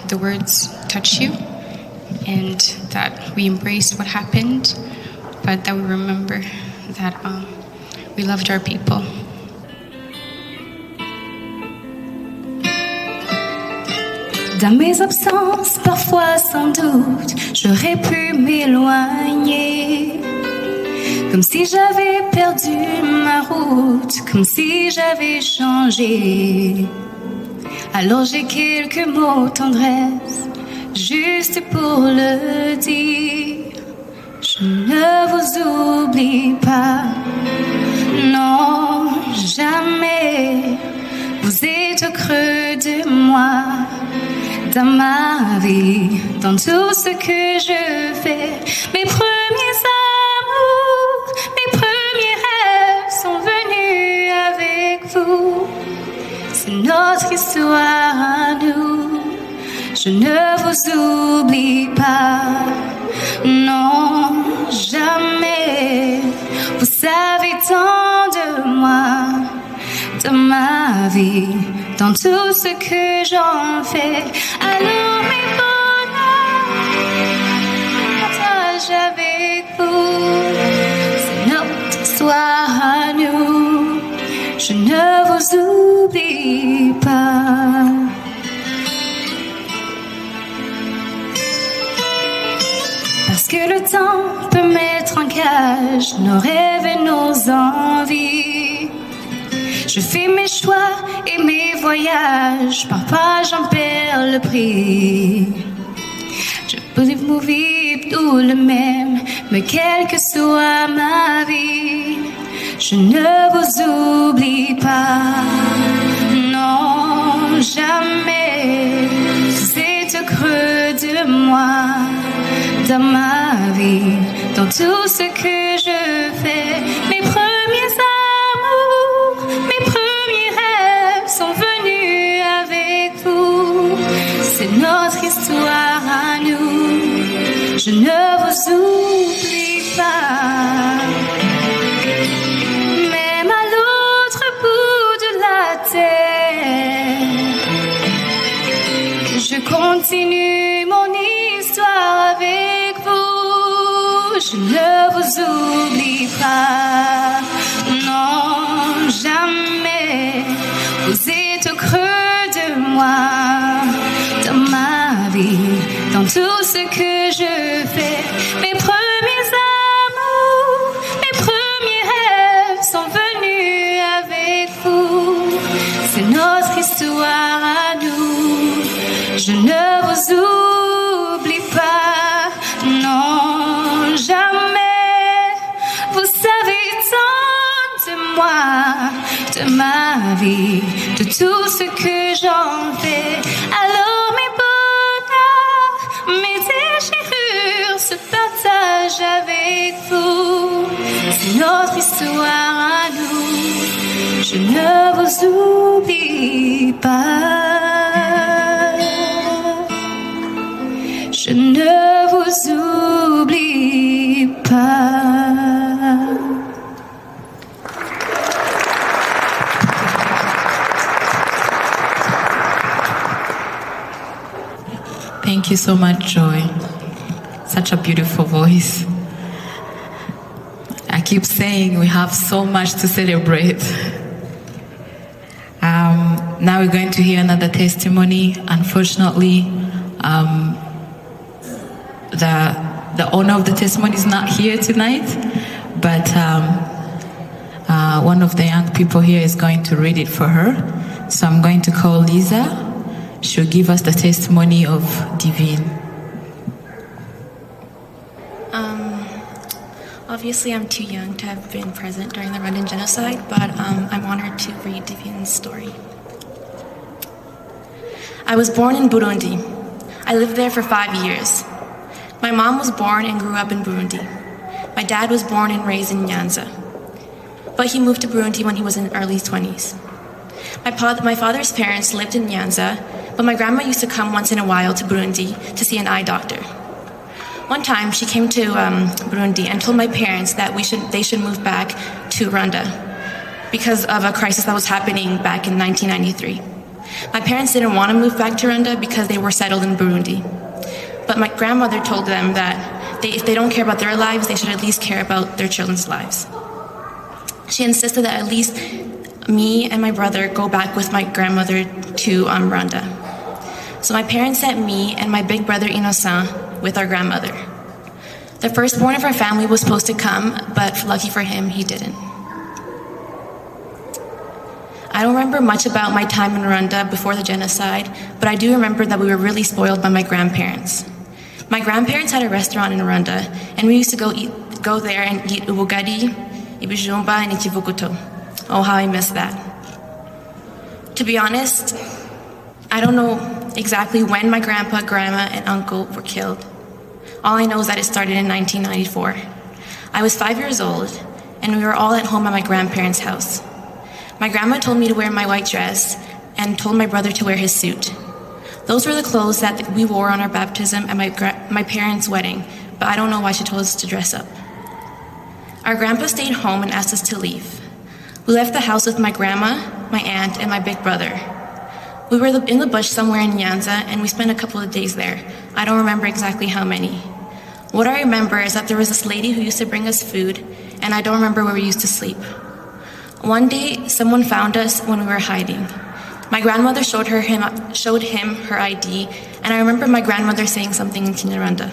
the words touch you and that we embrace what happened, but that we remember that we loved our people. Dans mes absences, parfois sans doute, j'aurais pu m'éloigner. Comme si j'avais perdu ma route, comme si j'avais changé. Alors j'ai quelques mots tendresse, juste pour le dire. Je ne vous oublie pas, non, jamais. Vous êtes au creux de moi, dans ma vie, dans tout ce que je fais. Mes premiers amours, mes premiers rêves sont venus avec vous. notre histoire à nous. Je ne vous oublie pas, non, jamais. Vous savez tant de moi, de ma vie, dans tout ce que j'en fais. Alors mes bonheurs, partage avec vous. C'est notre histoire à nous. Je ne vous oublie pas. Parce que le temps peut mettre en cage nos rêves et nos envies. Je fais mes choix et mes voyages, parfois j'en perds le prix. Je peux vivre tout le même, mais quelle que soit ma vie, je ne vous oublie pas, non, jamais. C'est au creux de moi, dans ma vie, dans tout ce que je fais. Mes premiers amours, mes premiers rêves sont venus avec vous. C'est notre histoire à nous, je ne vous oublie pas. Même à l'autre bout de la terre, je continue mon histoire avec vous. Je ne vous oublie pas, non, jamais. Vous êtes au creux de moi, dans ma vie, dans tout ce que je fais. Mes premiers amours, mes premiers rêves sont venus avec vous. C'est notre histoire à nous, je ne vous oublie pas, non, jamais. Vous savez tant de moi, de ma vie, de tout ce que j'en fais. Alors mes bonheurs, mes déchirures se partagent avec vous. C'est notre histoire à nous, je ne vous oublie pas. Je ne vous oublie pas. Thank you so much, Joy. Such a beautiful voice. I keep saying we have so much to celebrate. Now we're going to hear another testimony. Unfortunately, the owner of the testimony is not here tonight, but one of the young people here is going to read it for her. So I'm going to call Lisa. She'll give us the testimony of Divine. Obviously, I'm too young to have been present during the Rwandan genocide, but I'm honored to read Divine's story. I was born in Burundi. I lived there for 5 years. My mom was born and grew up in Burundi. My dad was born and raised in Nyanza, but he moved to Burundi when he was in his early 20s. My father's parents lived in Nyanza, but my grandma used to come once in a while to Burundi to see an eye doctor. One time, she came to Burundi and told my parents that they should move back to Rwanda because of a crisis that was happening back in 1993. My parents didn't want to move back to Rwanda because they were settled in Burundi. But my grandmother told them that if they don't care about their lives, they should at least care about their children's lives. She insisted that at least me and my brother go back with my grandmother to Rwanda. So my parents sent me and my big brother Innocent with our grandmother. The firstborn of our family was supposed to come, but lucky for him, he didn't. I don't remember much about my time in Rwanda before the genocide, but I do remember that we were really spoiled by my grandparents. My grandparents had a restaurant in Rwanda, and we used to go there and eat ubugari, ibijumba, and ikivuguto. Oh, how I miss that. To be honest, I don't know exactly when my grandpa, grandma, and uncle were killed. All I know is that it started in 1994. I was 5 years old, and we were all at home at my grandparents' house. My grandma told me to wear my white dress and told my brother to wear his suit. Those were the clothes that we wore on our baptism and my parents' wedding, but I don't know why she told us to dress up. Our grandpa stayed home and asked us to leave. We left the house with my grandma, my aunt, and my big brother. We were in the bush somewhere in Nyanza, and we spent a couple of days there. I don't remember exactly how many. What I remember is that there was this lady who used to bring us food, and I don't remember where we used to sleep. One day, someone found us when we were hiding. My grandmother showed him her ID, and I remember my grandmother saying something in Kinyarwanda.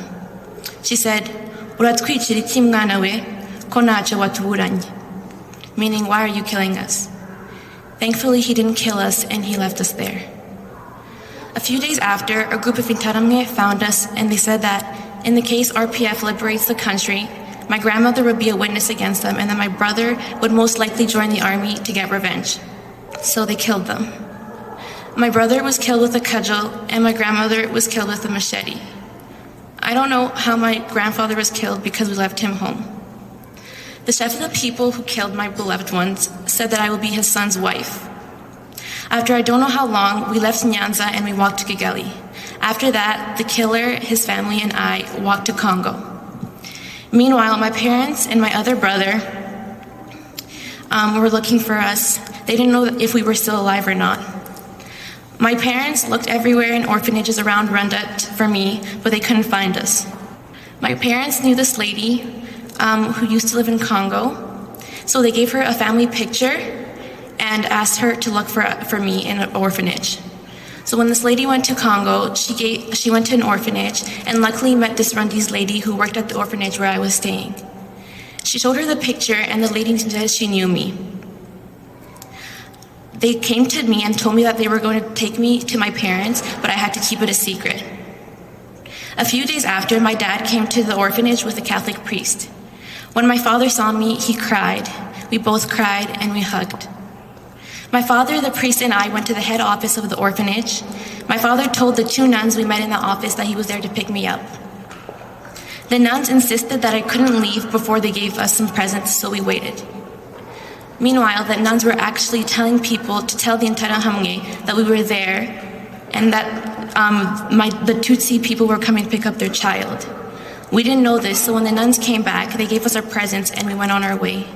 She said, "Uratwicira mwana we, ko ntacyo watuburanye," meaning, "Why are you killing us?" Thankfully, he didn't kill us, and he left us there. A few days after, a group of Interahamwe found us, and they said that in the case RPF liberates the country, my grandmother would be a witness against them, and that my brother would most likely join the army to get revenge. So they killed them. My brother was killed with a cudgel, and my grandmother was killed with a machete. I don't know how my grandfather was killed because we left him home. The chef of the people who killed my beloved ones said that I will be his son's wife. After I don't know how long, we left Nyanza and we walked to Kigali. After that, the killer, his family, and I walked to Congo. Meanwhile, my parents and my other brother were looking for us. They didn't know if we were still alive or not. My parents looked everywhere in orphanages around Rwanda for me, but they couldn't find us. My parents knew this lady who used to live in Congo, so they gave her a family picture and asked her to look for me in an orphanage. So when this lady went to Congo, she went to an orphanage and luckily met this Rwandese lady who worked at the orphanage where I was staying. She showed her the picture, and the lady said she knew me. They came to me and told me that they were going to take me to my parents, but I had to keep it a secret. A few days after, my dad came to the orphanage with a Catholic priest. When my father saw me, he cried. We both cried and we hugged. My father, the priest, and I went to the head office of the orphanage. My father told the two nuns we met in the office that he was there to pick me up. The nuns insisted that I couldn't leave before they gave us some presents, so we waited. Meanwhile, the nuns were actually telling people to tell the Interahamwe that we were there and that the Tutsi people were coming to pick up their child. We didn't know this, so when the nuns came back, they gave us our presents and we went on our way.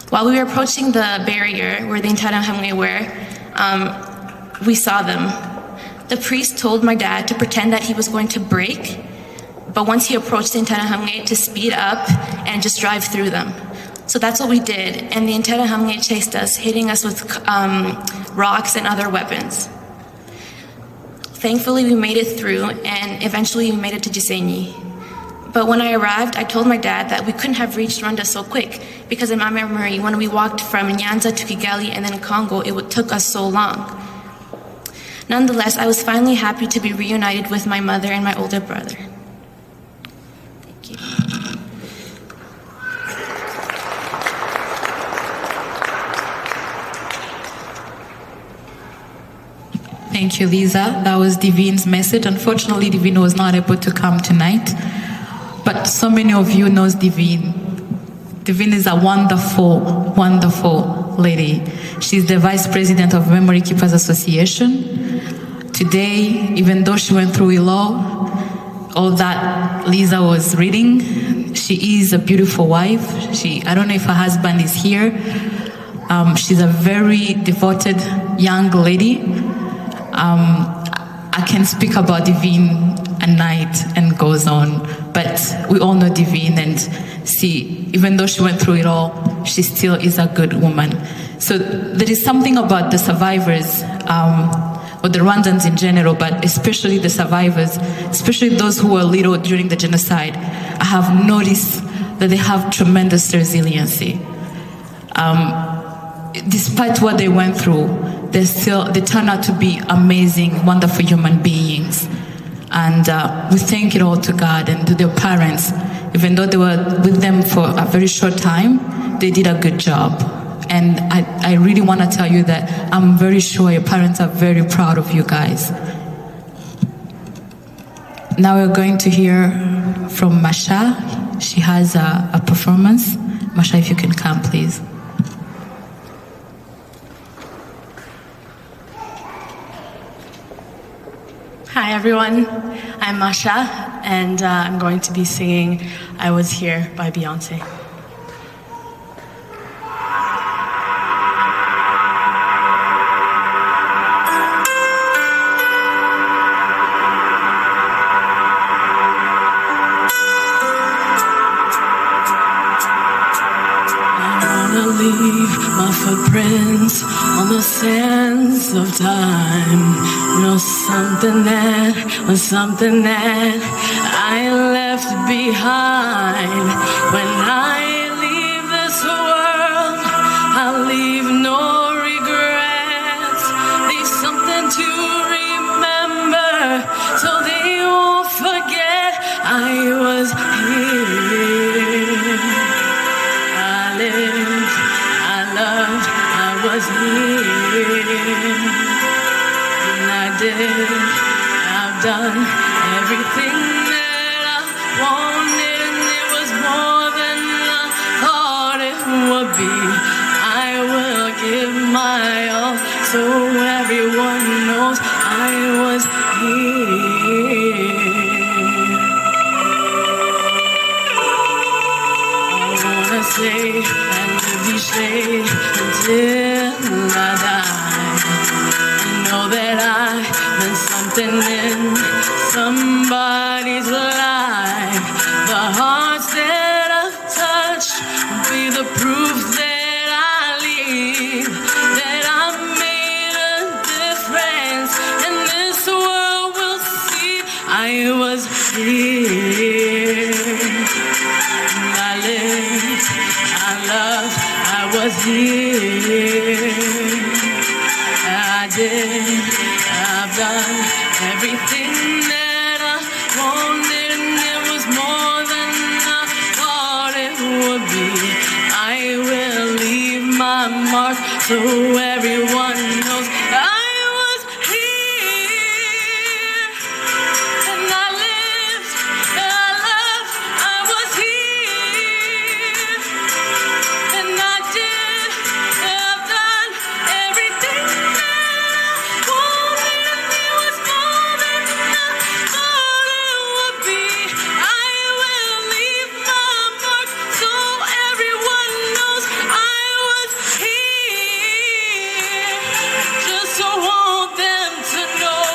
While we were approaching the barrier where the Interahamwe were, we saw them. The priest told my dad to pretend that he was going to brake, but once he approached the Interahamwe, to speed up and just drive through them. So that's what we did, and the Interahamwe chased us, hitting us with rocks and other weapons. Thankfully, we made it through, and eventually we made it to Gisenyi. But when I arrived, I told my dad that we couldn't have reached Rwanda so quick, because in my memory, when we walked from Nyanza to Kigali and then Congo, it took us so long. Nonetheless, I was finally happy to be reunited with my mother and my older brother. Thank you. Thank you, Lisa. That was Divine's message. Unfortunately, Divine was not able to come tonight, but so many of you knows Divine. Divine is a wonderful, wonderful lady. She's the Vice President of Memory Keepers Association. Today, even though she went through all that Lisa was reading, she is a beautiful wife. I don't know if her husband is here. She's a very devoted young lady. I can speak about Divine at night and goes on, but we all know Divine, and even though she went through it all, she still is a good woman. So there is something about the survivors, or the Rwandans in general, but especially the survivors, especially those who were little during the genocide. I have noticed that they have tremendous resiliency. Despite what they went through, they turn out to be amazing, wonderful human beings. And we thank it all to God and to their parents. Even though they were with them for a very short time, they did a good job. And I really want to tell you that I'm very sure your parents are very proud of you guys. Now we're going to hear from Masha. She has a performance. Masha, if you can come, please. everyone. I'm Masha, and I'm going to be singing I Was Here by Beyonce. Leave my footprints on the sands of time. Something that I left behind. When I leave this world, I'll leave no regrets. Leave something to remember so they won't forget I was here. I lived, I loved, I was here. And I did, I've done everything that I wanted, and it was more than I thought it would be. I will give my all so everyone knows I was here. Say and live each day until I die. I know that I meant something in somebody's life. The hearts that I've touched will be the proof that I leave, that I made a difference, and this world will see I was here. I lived, I loved, I was here. I did, I've done everything that I wanted, and it was more than I thought it would be. I will leave my mark so everyone knows I was here. And I lived, I loved, I was here. And I did, I've done everything that I wanted, and it was more than I thought it would be. I will leave my mark so everyone knows I was here. Just so want them to know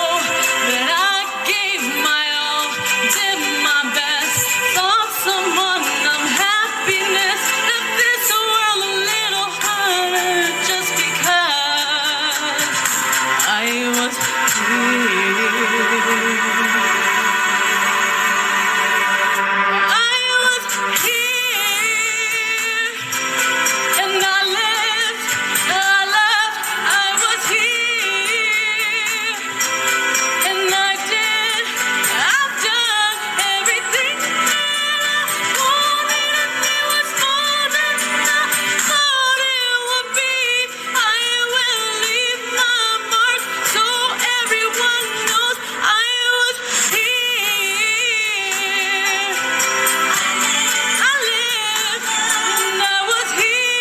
that I gave my all, did my best, thought someone of happiness, left this world a little harder just because I was here. I was here, and I lived, I loved, I was here, and I did, I've done everything that I wanted, and it was more than I thought it would be. I will leave my mark so everyone knows I was here. I lived, and I was here.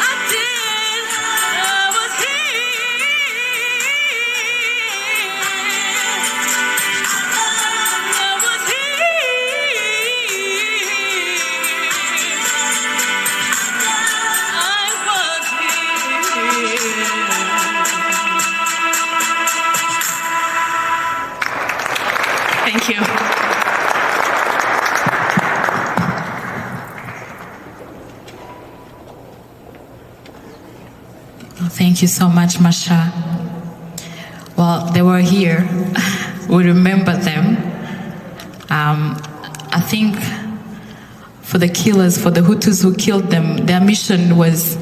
I did, I was here. I was here. Thank you. Thank you so much, Masha. Well, they were here. We remember them. I think for the killers, for the Hutus who killed them, their mission was,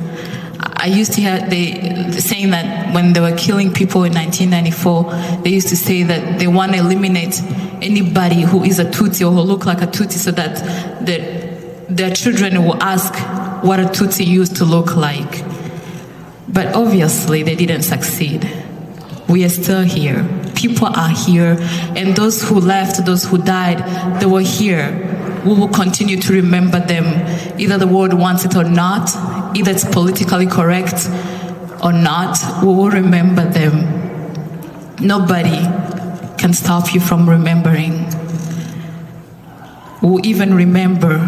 I used to hear they saying that when they were killing people in 1994, they used to say that they want to eliminate anybody who is a Tutsi or who look like a Tutsi, so that their children will ask what a Tutsi used to look like. But obviously they didn't succeed. We are still here. People are here, and those who left, those who died, they were here. We will continue to remember them, either the world wants it or not, either it's politically correct. or not, we will remember them. Nobody can stop you from remembering. We'll even remember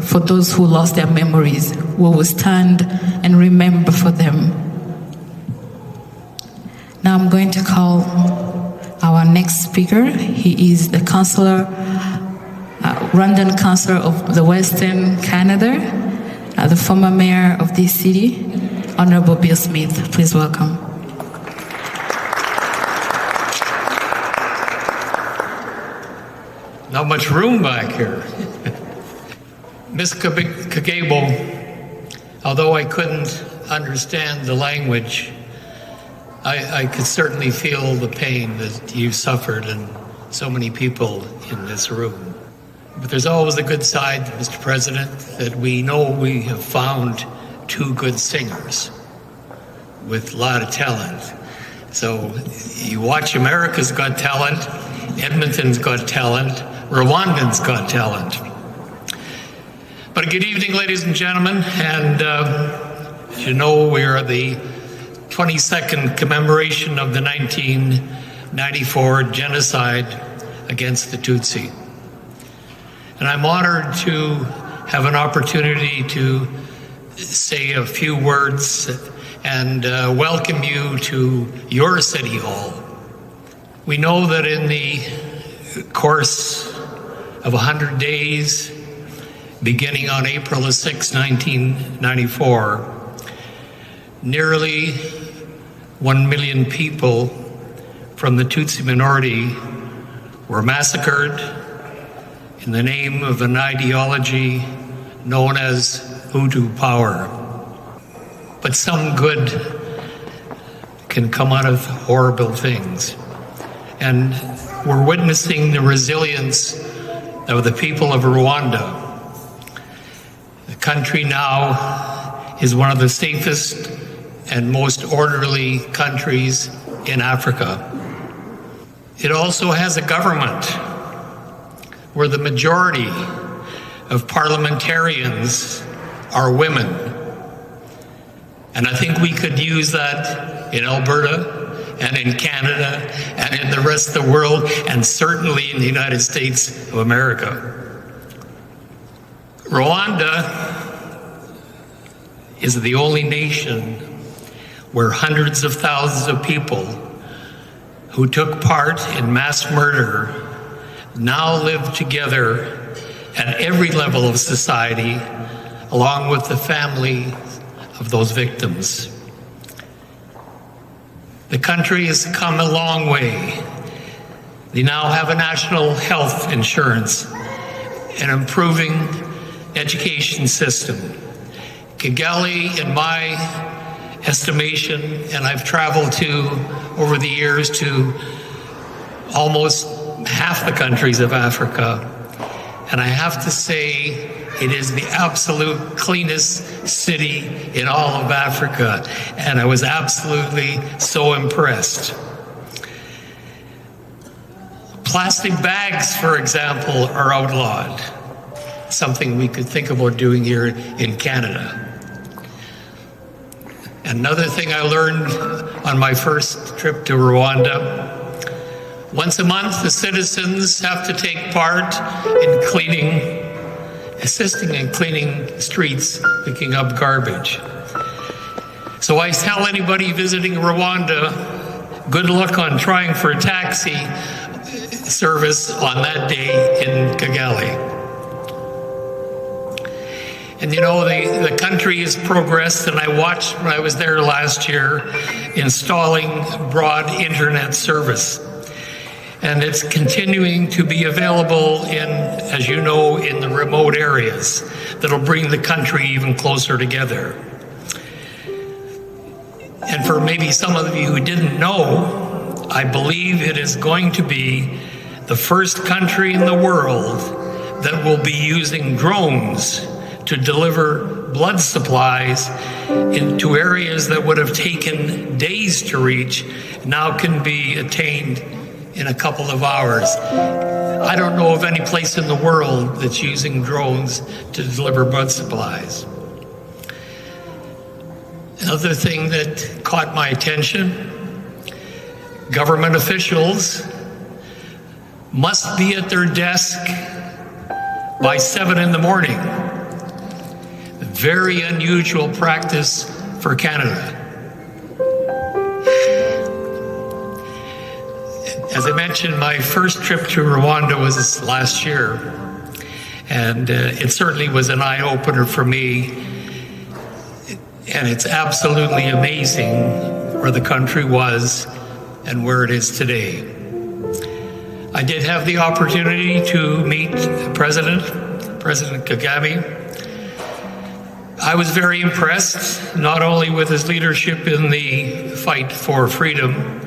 for those who lost their memories. We will stand and remember for them. Now I'm going to call our next speaker. He is the councillor, Rwandan councillor of the Western Canada, the former mayor of this city, Honorable Bill Smith. Please welcome. Not much room back here. Ms. Kwibuka, although I couldn't understand the language, I could certainly feel the pain that you suffered and so many people in this room. But there's always a good side, Mr. President, that we know we have found two good singers with a lot of talent. So you watch America's Got Talent, Edmonton's Got Talent, Rwandan's Got Talent. But good evening, ladies and gentlemen, and as you know, we are the 22nd commemoration of the 1994 genocide against the Tutsi. And I'm honored to have an opportunity to say a few words and welcome you to your City Hall. We know that in the course of 100 days, beginning on April 6, 1994, nearly 1 million people from the Tutsi minority were massacred in the name of an ideology known as Hutu power. But some good can come out of horrible things. And we're witnessing the resilience of the people of Rwanda. The country now is one of the safest and most orderly countries in Africa. It also has a government where the majority of parliamentarians are women. And I think we could use that in Alberta and in Canada and in the rest of the world, and certainly in the United States of America. Rwanda is the only nation where hundreds of thousands of people who took part in mass murder now live together at every level of society, along with the family of those victims. The country has come a long way. They now have a national health insurance, an improving education system. Kigali, in my estimation, and I've traveled to over the years to almost half the countries of Africa, and I have to say it is the absolute cleanest city in all of Africa, and I was absolutely so impressed. Plastic bags, for example, are outlawed, something we could think about doing here in Canada. Another thing I learned on my first trip to Rwanda: once a month, the citizens have to take part in assisting in cleaning streets, picking up garbage. So I tell anybody visiting Rwanda, good luck on trying for a taxi service on that day in Kigali. And you know, the country has progressed, and I watched when I was there last year installing broad internet service. And it's continuing to be available in, as you know, in the remote areas that'll bring the country even closer together. And for maybe some of you who didn't know, I believe it is going to be the first country in the world that will be using drones to deliver blood supplies into areas that would have taken days to reach, now can be attained in a couple of hours. I don't know of any place in the world that's using drones to deliver blood supplies. Another thing that caught my attention, government officials must be at their desk by 7 in the morning. Very unusual practice for Canada. As I mentioned, my first trip to Rwanda was last year, and it certainly was an eye-opener for me, and it's absolutely amazing where the country was and where it is today. I did have the opportunity to meet President Kagame. I was very impressed, not only with his leadership in the fight for freedom,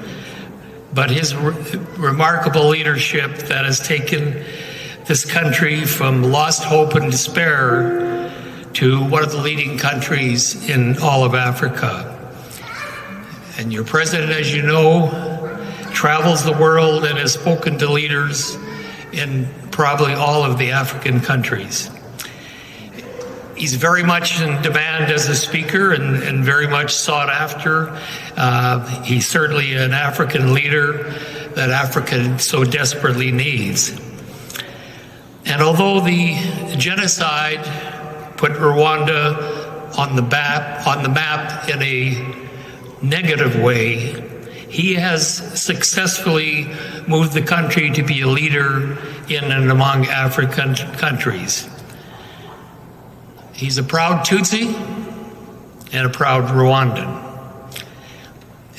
but his remarkable leadership that has taken this country from lost hope and despair to one of the leading countries in all of Africa. And your president, as you know, travels the world and has spoken to leaders in probably all of the African countries. He's very much in demand as a speaker and very much sought after. He's certainly an African leader that Africa so desperately needs. And although the genocide put Rwanda on the map in a negative way, he has successfully moved the country to be a leader in and among African countries. He's a proud Tutsi and a proud Rwandan.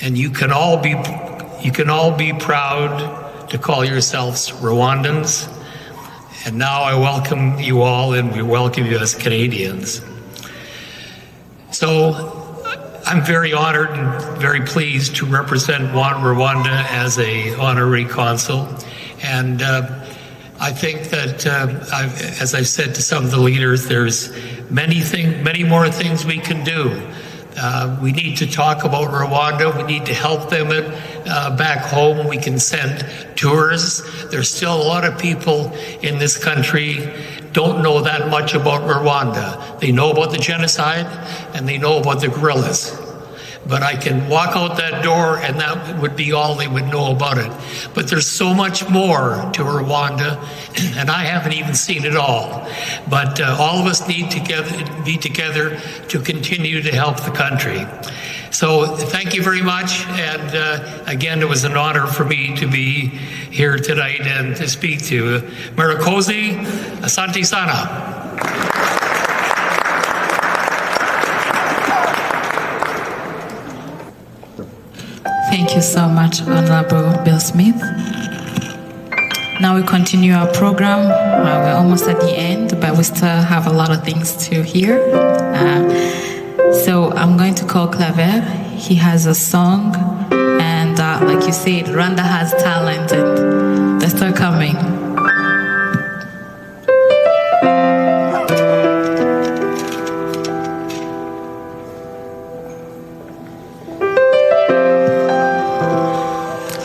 And you can all be proud to call yourselves Rwandans. And now I welcome you all, and we welcome you as Canadians. So I'm very honored and very pleased to represent Rwanda as an honorary consul. And I think that, as I've said to some of the leaders, there's many more things we can do. We need to talk about Rwanda. We need to help them back home. We can send tours. There's still a lot of people in this country don't know that much about Rwanda. They know about the genocide and they know about the guerrillas. But I can walk out that door and that would be all they would know about it. But there's so much more to Rwanda, and I haven't even seen it all. But all of us need to be together to continue to help the country. So thank you very much. And again, it was an honor for me to be here tonight and to speak to you. Murakoze, asante sana. Thank you so much, Honorable Bill Smith. Now we continue our program. We're almost at the end, but we still have a lot of things to hear. So I'm going to call Claver. He has a song, and like you said, Rwanda has talent, and they're still coming.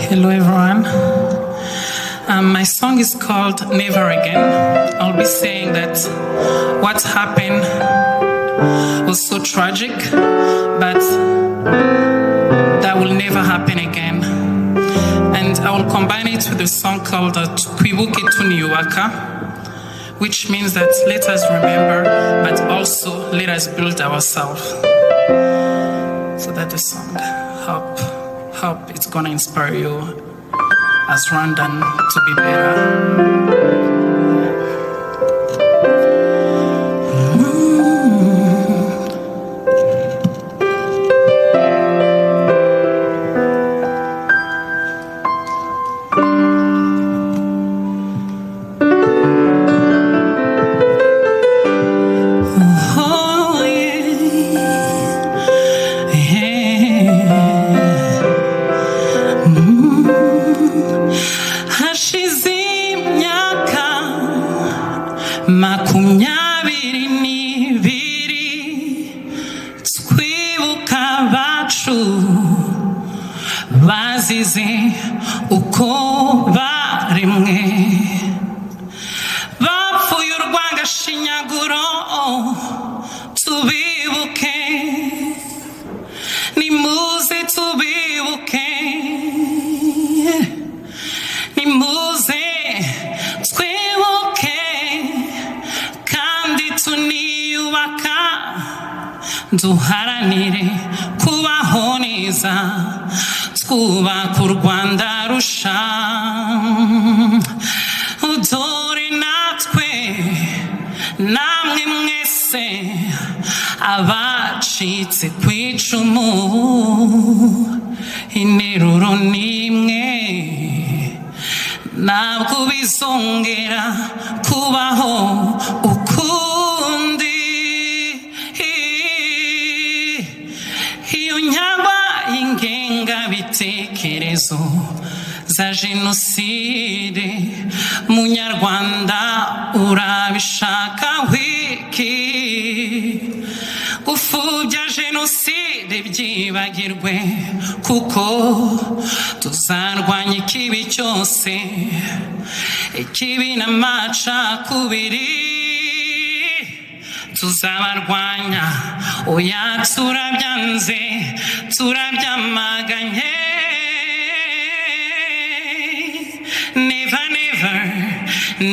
Hello everyone. My song is called Never Again. I'll be saying that what happened was so tragic, but that will never happen again. And I will combine it with a song called Kwibuka, which means that let us remember, but also let us build ourselves. So that's the song. Hope it's gonna inspire you as Rwandan to be better. Bazize uko barimwe bapfuye urwangashinyaguro tubibuke duharanire kubaho neza twubaka u Rwanda rusha dore natwe namwe mwese abacitse ku icumu interuro n'imwe ntabwo bizongera kubaho ukundi iyo nyagwa y'ingengabitekerezo za jenoside munyarwanda urabishaka wiki gupfubya jenoside byibagirwe kuko tuzarwanya ikibi cyose ikibi n'amacakubiri tuzabarwanya oya turabyanze turabyamaganye never never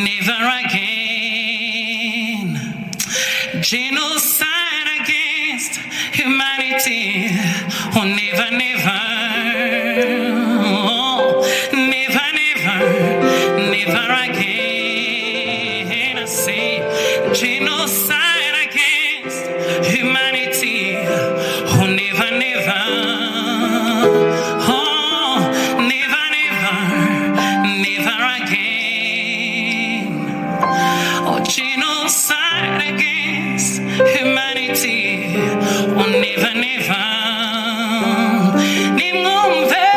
never again genocide against humanity oh never never oh, never never never again I say genocide against humanity oh never never oh never never never again oh genocide against humanity oh never never nimwumve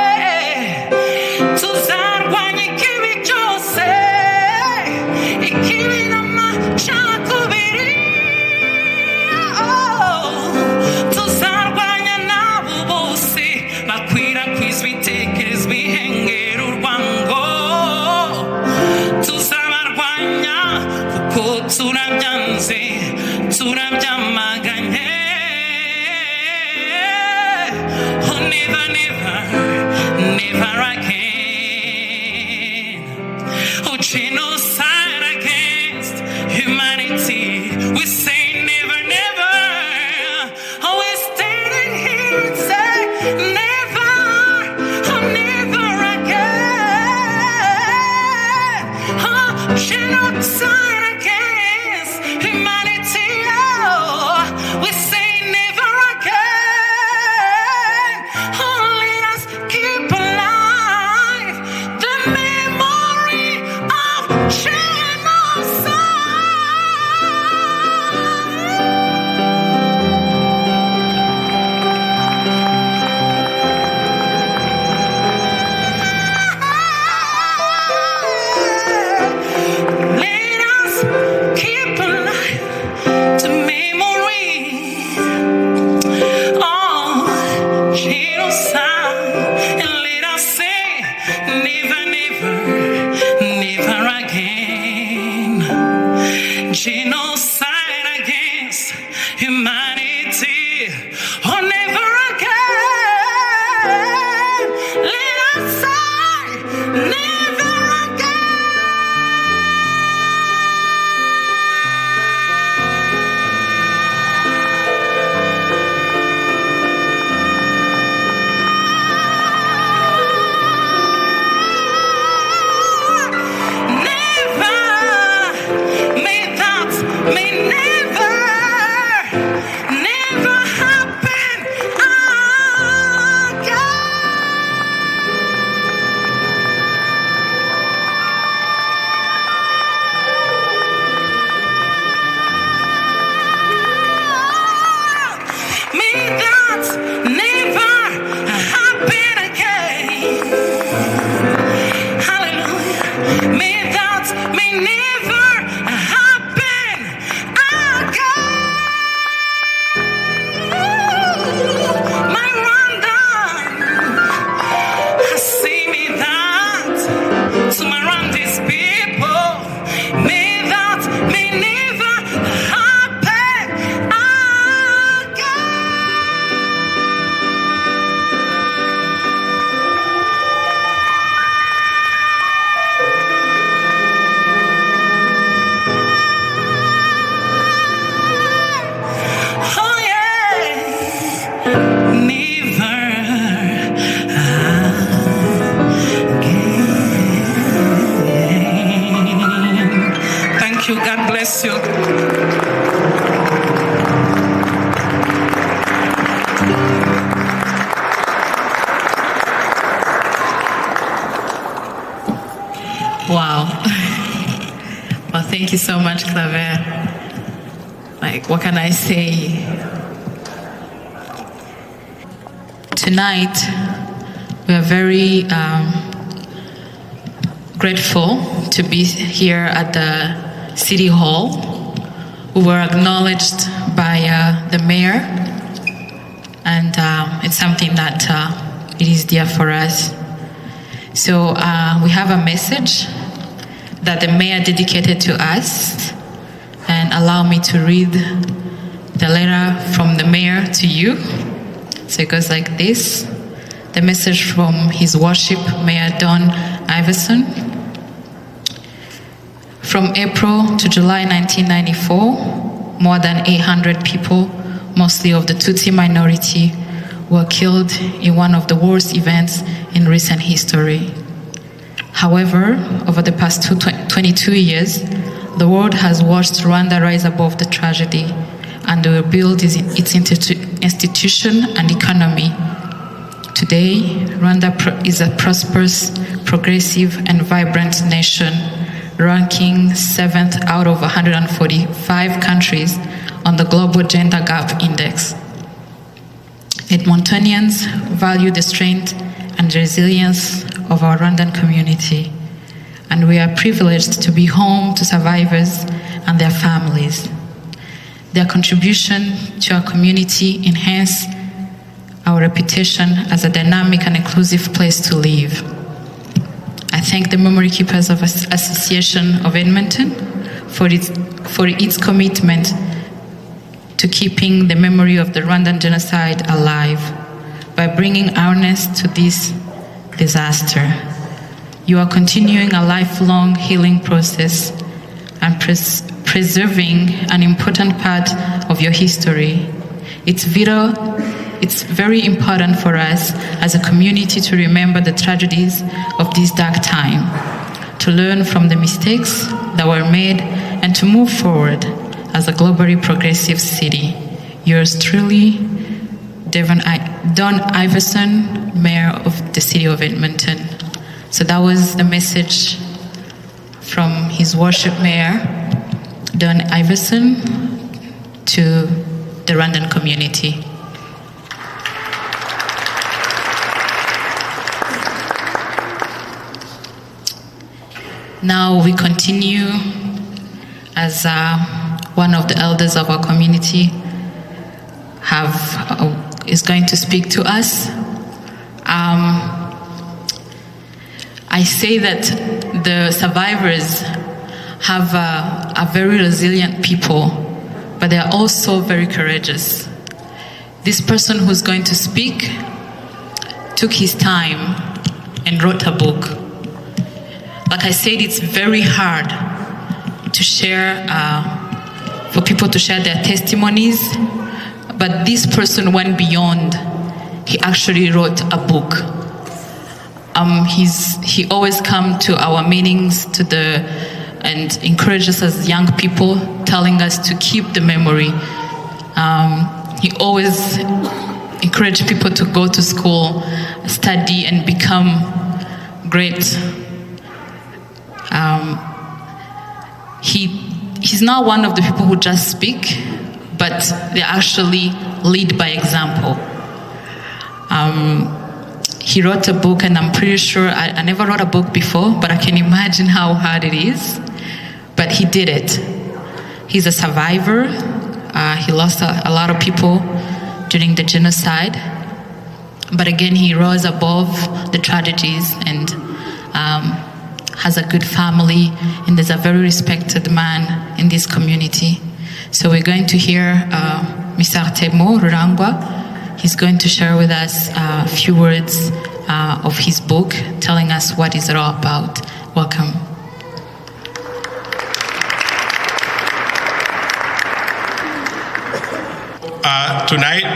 tuzarwanya ikibi cyose ikibi n'amacakubiri tuzarwanya n'abo bose bakwirakwiza ibitekerezo bihengera urwango tuzabarwanya kuko turabyanze turabyamaganye oh never never never again oh genocide against humanity we say never never oh we're standing here and say never oh never again oh genocide against humanity oh we say never again oh let us keep alive the memory of genocide. Let us you. God bless you. Wow. Well, thank you so much, Claver. Like, what can I say? Tonight, we are very grateful to be here at the City Hall. We were acknowledged by the mayor, and it's something that it is dear for us. So we have a message that the mayor dedicated to us, and allow me to read the letter from the mayor to you. So it goes like this. The message from His Worship Mayor Don Iverson. From April to July 1994, more than 800 people, mostly of the Tutsi minority, were killed in one of the worst events in recent history. However, over the past 22 years, the world has watched Rwanda rise above the tragedy and rebuild its institution and economy. Today, Rwanda is a prosperous, progressive, and vibrant nation, ranking 7th out of 145 countries on the Global Gender Gap Index. Edmontonians value the strength and resilience of our Rwandan community, and we are privileged to be home to survivors and their families. Their contribution to our community enhance our reputation as a dynamic and inclusive place to live. I thank the Memory Keepers of Association of Edmonton for its commitment to keeping the memory of the Rwandan genocide alive by bringing awareness to this disaster. You are continuing a lifelong healing process and preserving an important part of your history. It's very important for us as a community to remember the tragedies of this dark time, to learn from the mistakes that were made, and to move forward as a globally progressive city. Yours truly, Don Iverson, Mayor of the City of Edmonton. So that was the message from His Worship Mayor, Don Iverson, to the Rwandan community. Now we continue as one of the elders of our community is going to speak to us. I say that the survivors are very resilient people, but they are also very courageous. This person who's going to speak took his time and wrote a book. Like I said, it's very hard to share, for people to share their testimonies, but this person went beyond. He actually wrote a book. He always comes to our meetings and encourages us as young people, telling us to keep the memory. He always encourages people to go to school, study, and become great. He's not one of the people who just speak, but they actually lead by example. He wrote a book, and I'm pretty sure, I never wrote a book before, but I can imagine how hard it is. But he did it. He's a survivor. He lost a lot of people during the genocide. But again, he rose above the tragedies and has a good family, and is a very respected man in this community. So we're going to hear Mr. Temo Rurangwa. He's going to share with us a few words of his book, telling us what it's all about. Welcome. Tonight,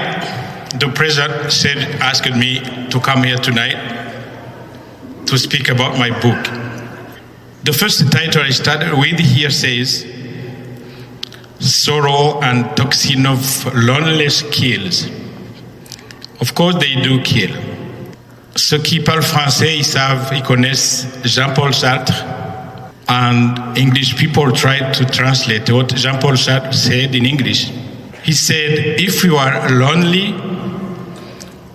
the president asked me to come here tonight to speak about my book. The first title I started with here says, sorrow and toxin of loneliness kills. Of course, they do kill. Ceux qui parlent français, ils connaissent Jean-Paul Sartre, and English people try to translate what Jean-Paul Sartre said in English. He said, if you are lonely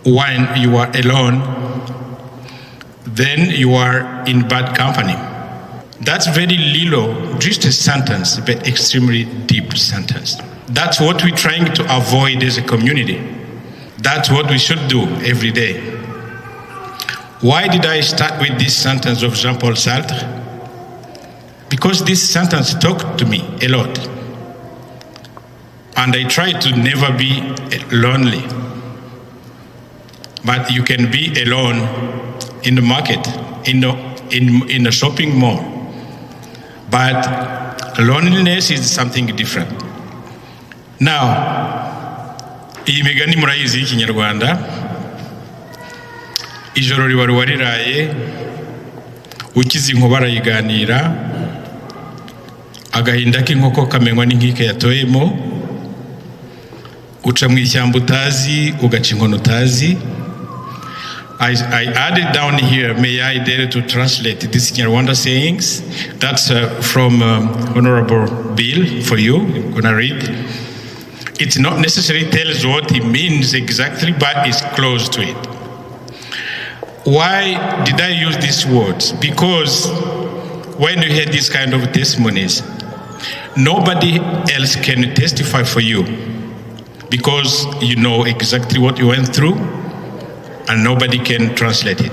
when you are alone, then you are in bad company. That's very little, just a sentence, but extremely deep sentence. That's what we're trying to avoid as a community. That's what we should do every day. Why did I start with this sentence of Jean-Paul Sartre? Because this sentence talked to me a lot. And I try to never be lonely. But you can be alone in the market, in a shopping mall. But loneliness is something different. Now, iyi migani murayizi y'ikinyarwanda, ijoro riba wariraye, ukize inkuba arayiganira, agahinda k'inkoko kamenywa n'inkike yatoyemo, uca mu ishyamba utazi, ugaca inkono utazi. I added down here, may I dare to translate these Kinyarwanda sayings. That's from Honorable Bill for you. I'm going to read. It's not necessarily tells what it means exactly, but it's close to it. Why did I use these words? Because when you hear these kind of testimonies, nobody else can testify for you because you know exactly what you went through and nobody can translate it.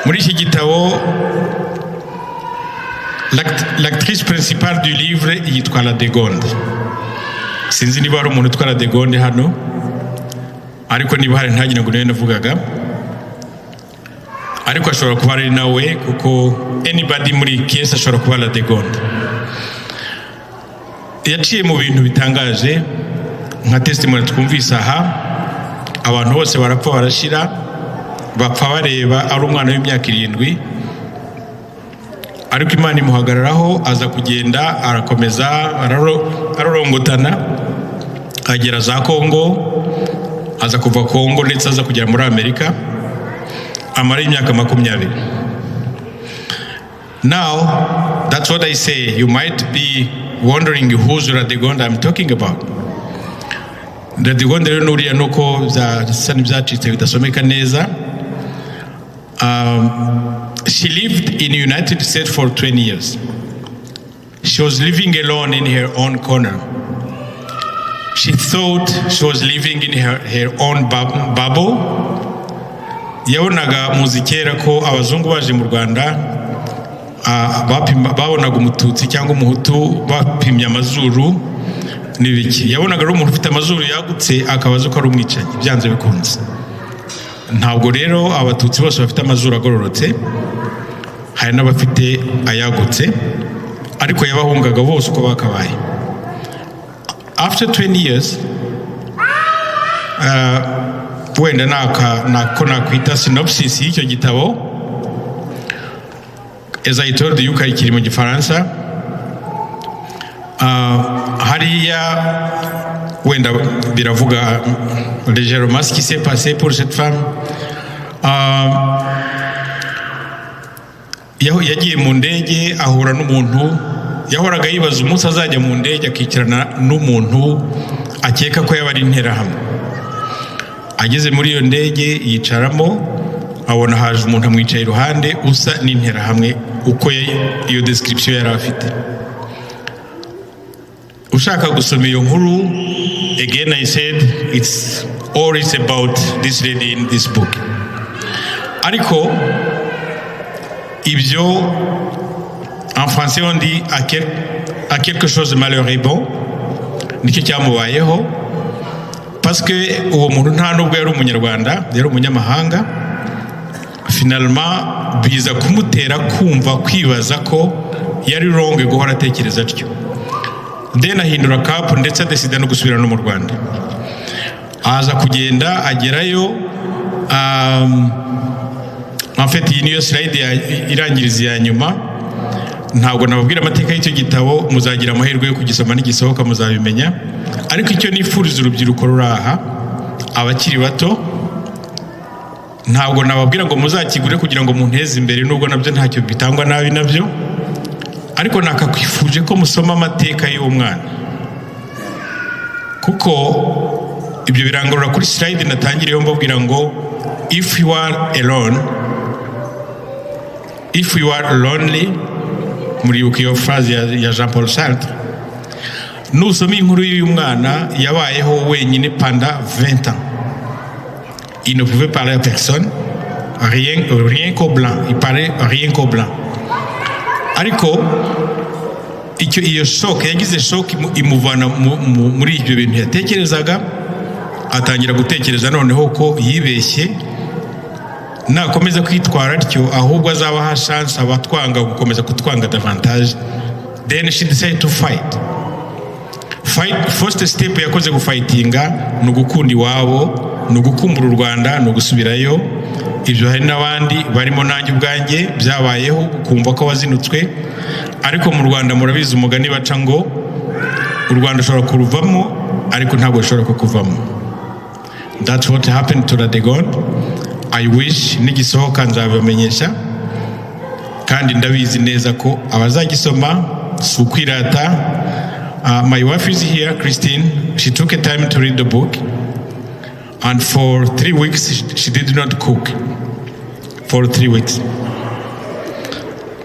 Muri iki gitabo, l'actrice principale du livre yitwa La Degonde. Sinzi niba hari umuntu utwa La Degonde hano, ariko niba hari ntagira ngo navugaga. Ariko ashobora kuba ari nawe kuko anybody muri case ashobora kuba La Degonde. Yaciye mu bintu bitangaje nka testimony twumvise aha, abantu bose barapfa barashira, bapfa bareba ari umwana w'imyaka 7, ariko Imana imuhagararaho aza kugenda arakomeza ararongotana agera za Kongo, aza kuva Kongo ndetse aza kugera muri Amerika amara imyaka 20. Now, that's what I say. You might be wondering who's La Degonde I'm talking about. La Degonde rero nuriya nuko za n'ibyacitse bidasomeka neza. She lived in the United States for 20 years. She was living alone in her own corner. She thought she was living in her own bubble. Yabonaga muzikera ko abazungu baje mu Rwanda babonaga umututsi cyangwa umuhutu bapimye amazuru n'ibiki. Yabonaga ari umuntu ufite amazuru yagutse akabazo ko ari umwicanyi byanze bikunze. Ntabwo rero abatutsi bose bafite amazuru agororotse, hari n'abafite ayagutse, ariko yabahungaga bose uko bakabaye. After 20 years, wenda nako nakwita synopsis y'icyo gitabo, as I told you kari mu Gifaransa, hariya wenda biravuga légèrement ce qui s'est passé pour cette femme. Yagiye mu ndege ahura n'umuntu yahoraga yibaza umunsi azajya mu ndege akikirana n'umuntu akeka ko yaba ari interahamwe. Ageze muri iyo ndege yicaramo abona haje umuntu amwicaye iruhande usa n'interahamwe uko iyo description yari afite. Ushaka gusoma iyo nkuru, again I said it's always about this lady in this book. Ariko ibyo en français on dit à quelque chose de malheur est bon, nicyo cyamubayeho, parce que uwo muntu nta nubwo yari umunyarwanda, yari umunyamahanga. Finalement biza kumutera kumva kwibaza ko yari wrong guhora atekereza atyo. Then ahindura cap ndetse adesida no gusubira no mu Rwanda. Aza kugenda agerayo, en fait iyi niyo slide irangiriza ya nyuma. ntabwo nababwira amateka y'icyo gitabo, muzagira amahirwe yo kugisoma n'igisohoka muzabimenya. Ariko icyo nifuriza urubyiruko ruri aha, abakiri bato, ntabwo nababwira ngo muzakigure kugira ngo munteze imbere, nubwo nabyo ntacyo bitangwa nabi nabyo, ariko nakakwifuje ko musoma amateka y'uwo mwana, kuko ibyo birangurura kuri slide natangiriyeho mbabwira ngo if you are alone, if you are lonely, muribuka iyo phrase ya Jean Paul Sartre, nusoma inkuru y'uyu mwana yabayeho wenyine pendant 20 ans. Il ne pouvait parler à personne, rien qu'au blanc, il parlait rien qu'au blanc. Ariko iyo shock, yagize shock imuvana muri ibyo bintu yatekerezaga, atangira gutekereza noneho ko yibeshye, nakomeza kwitwara atyo ahubwo azabaha chance abatwanga gukomeza kutwanga davantage. Then she decided to fight. First step yakoze gufightinga ni ugukunda iwabo, ni ugukumbura u Rwanda, ni ugusubirayo. Ibyo hari n'abandi barimo nanjye ubwanjye byabayeho, kumva ko wazinutswe. Ariko mu Rwanda murabizi umugani baca ngo u Rwanda ushobora kuruvamo ariko ntabwo ushobora kukuvamo. That's what happened to Radegon. I wish nigisohoka nzabamenyesha, kandi ndabizi neza ko abazagisoma si ukwirata. My wife is here, Christine. She took a time to read the book, and for 3 weeks she did not cook. For 3 weeks,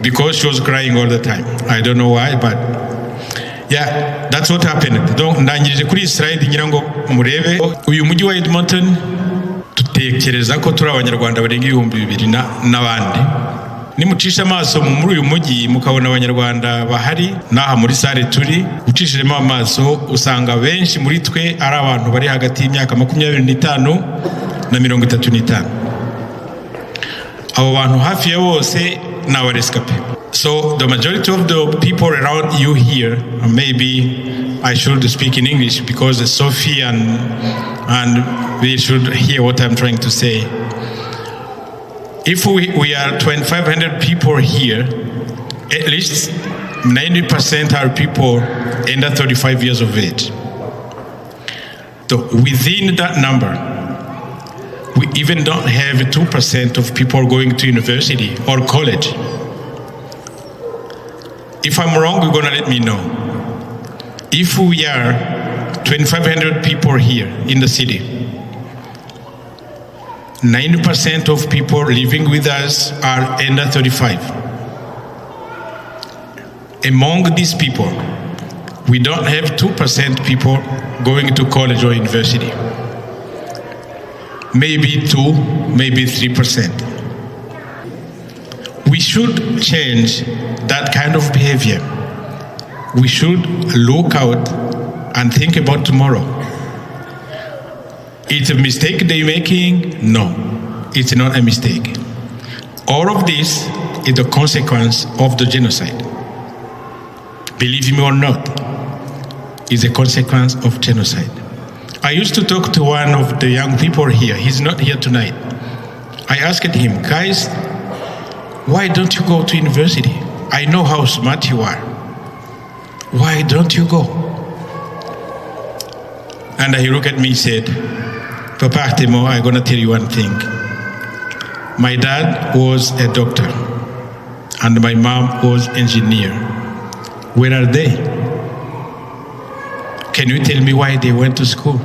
because she was crying all the time. I don't know why, but yeah, that's what happened. Donc ndangirije kuri slide ngira ngo murebe uyu mujyi wa Edmonton, tutekereza ko turi abanyarwanda barenga 2,000 n'abandi. Nimucisha amaso muri uyu mujyi mukabona abanyarwanda bahari naha muri sare turi, ucishijemo amaso usanga benshi muri twe ari abantu bari hagati y'imyaka 25 na 35. Abo bantu hafi ya bose ni abarescape. So the majority of the people around you here, maybe I should speak in English because Sophie and they should hear what I'm trying to say. If we are 2,500 people here, at least 90% are people under 35 years of age. So within that number, we even don't have 2% of people going to university or college. If I'm wrong, you're gonna let me know. If we are 2,500 people here in the city, 90% of people living with us are under 35. Among these people, we don't have 2% people going to college or university. Maybe 2, maybe 3%. We should change that kind of behavior. We should look out and think about tomorrow. It's a mistake they're making? No, it's not a mistake. All of this is the consequence of the genocide. Believe me or not, it's a consequence of genocide. I used to talk to one of the young people here. He's not here tonight. I asked him, guys, why don't you go to university? I know how smart you are. Why don't you go? And he looked at me and said, Papa Artemo, I'm going to tell you one thing. My dad was a doctor and my mom was an engineer. Where are they? Can you tell me why they went to school?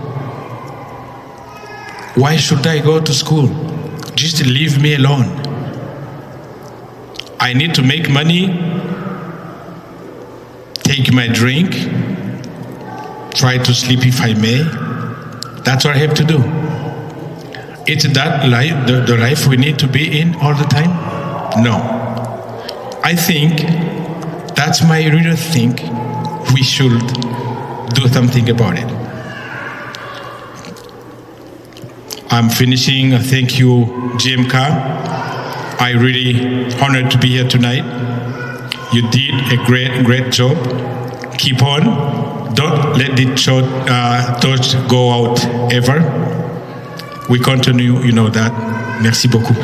Why should I go to school? Just leave me alone. I need to make money, take my drink, try to sleep if I may. That's what I have to do. It's that life, the life we need to be in all the time? No. I think that's my real think we should do something about it. I'm finishing. Thank you, GMK. I really honored to be here tonight. You did a great job. Keep on. Don't let the torch go out ever. We continue, you know that. Merci beaucoup.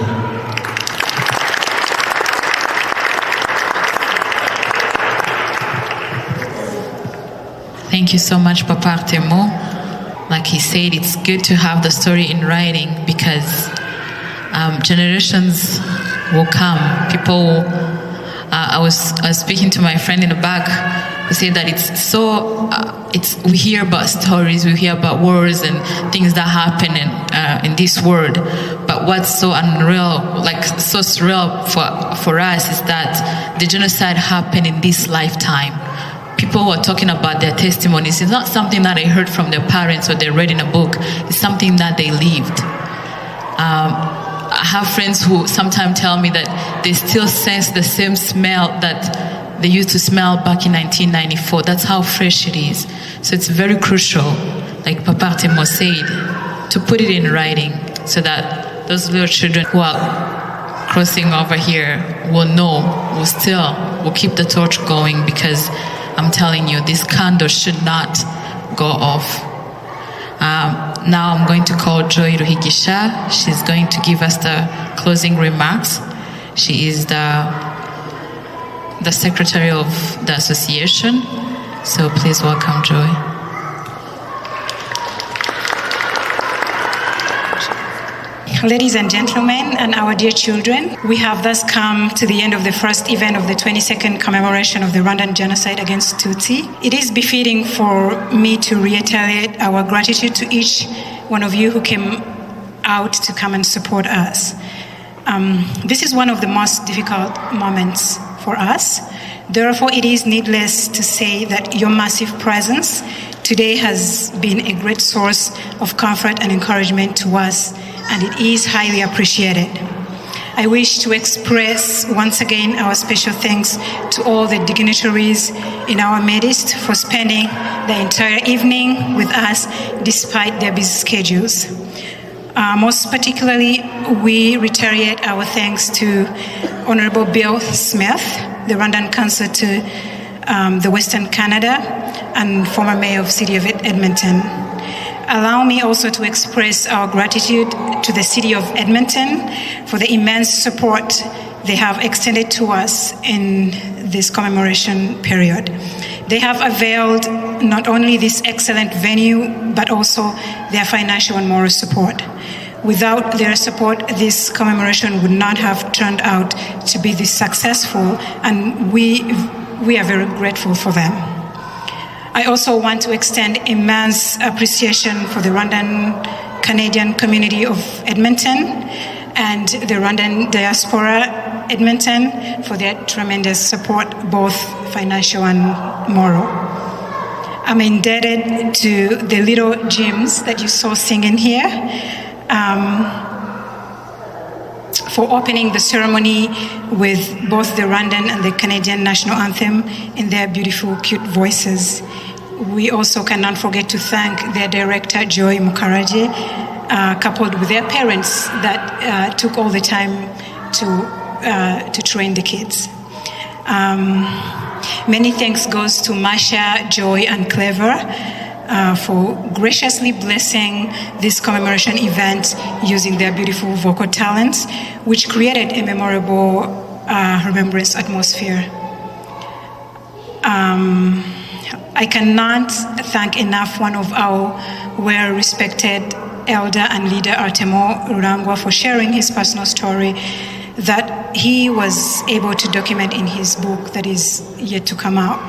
thank you so much, Papa Artemo. Like he said, it's good to have the story in writing because generations will come. People will, I was speaking to my friend in the back who said that it's so, we hear about stories, we hear about wars and things that happen in this world. But what's so unreal, like so surreal for us is that the genocide happened in this lifetime. People who are talking about their testimonies, it's not something that they heard from their parents or they read in a book. It's something that they lived. I have friends who sometimes tell me that they still sense the same smell that they used to smell back in 1994. That's how fresh it is. So it's very crucial, like Papa Artemo said, to put it in writing so that those little children who are crossing over here will know, will keep the torch going, because I'm telling you, this candle should not go off. Now I'm going to call Joy Ruhigisha. She's going to give us the closing remarks. She is the secretary of the association. So please welcome Joy. Ladies and gentlemen, and our dear children, we have thus come to the end of the first event of the 22nd commemoration of the Rwandan genocide against Tutsi. It is befitting for me to reiterate our gratitude to each one of you who came out to come and support us. This is one of the most difficult moments for us. Therefore, it is needless to say that your massive presence today has been a great source of comfort and encouragement to us, and it is highly appreciated. I wish to express once again our special thanks to all the dignitaries in our midst for spending the entire evening with us despite their busy schedules. Most particularly, we reiterate our thanks to Honorable Bill Smith, the Rwandan Council to the Western Canada and former Mayor of the City of Edmonton. Allow me also to express our gratitude to the City of Edmonton for the immense support they have extended to us in this commemoration period. They have availed not only this excellent venue, but also their financial and moral support. Without their support, this commemoration would not have turned out to be this successful, and we are very grateful for them. I also want to extend immense appreciation for the Rwandan Canadian community of Edmonton and the Rwandan diaspora Edmonton for their tremendous support, both financial and moral. I'm indebted to the little Jims that you saw singing here for opening the ceremony with both the Rwandan and the Canadian national anthem in their beautiful, cute voices. We also cannot forget to thank their director, Joy Mukaraje, coupled with their parents that took all the time to train the kids. Many thanks goes to Masha, Joy, and Clever for graciously blessing this commemoration event using their beautiful vocal talents, which created a memorable remembrance atmosphere. I cannot thank enough one of our well-respected elder and leader, Artemo Rurangwa, for sharing his personal story that he was able to document in his book that is yet to come out.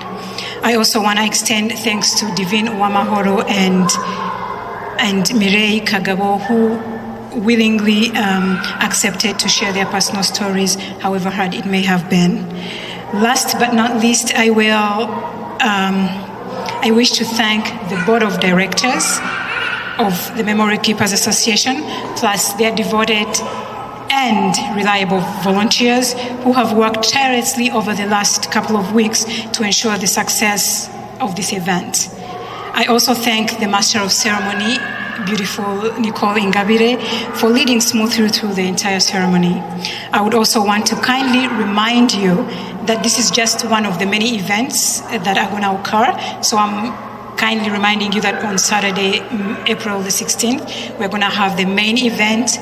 I also want to extend thanks to Divine Wamahoro and Mireille Kagabo, who willingly accepted to share their personal stories, however hard it may have been. Last but not least, I wish to thank the Board of Directors of the Memory Keepers Association, plus their devoted and reliable volunteers who have worked tirelessly over the last couple of weeks to ensure the success of this event. I also thank the Master of Ceremony, beautiful Nicole Ingabire, for leading smoothly through the entire ceremony. I would also want to kindly remind you that this is just one of the many events that are going to occur. So I'm kindly reminding you that on Saturday, April the 16th, we're going to have the main event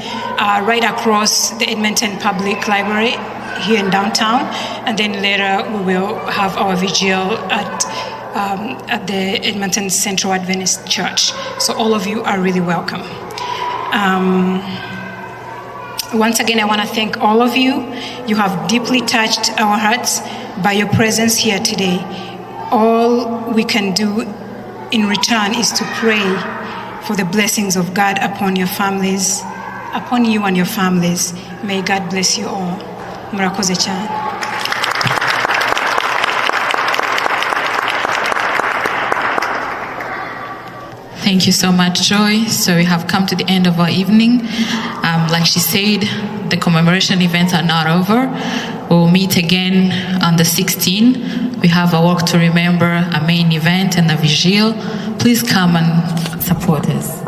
right across the Edmonton Public Library here in downtown. And then later we will have our vigil at at the Edmonton Central Adventist Church. So all of you are really welcome. Once again, I want to thank all of you. You have deeply touched our hearts by your presence here today. All we can do in return is to pray for the blessings of God upon your families, upon you and your families. May God bless you all. Murakoze cyane. Thank you so much, Joy. So we have come to the end of our evening. Like she said, the commemoration events are not over. We will meet again on the 16th. We have a walk to remember, a main event, and a vigil. Please come and support us.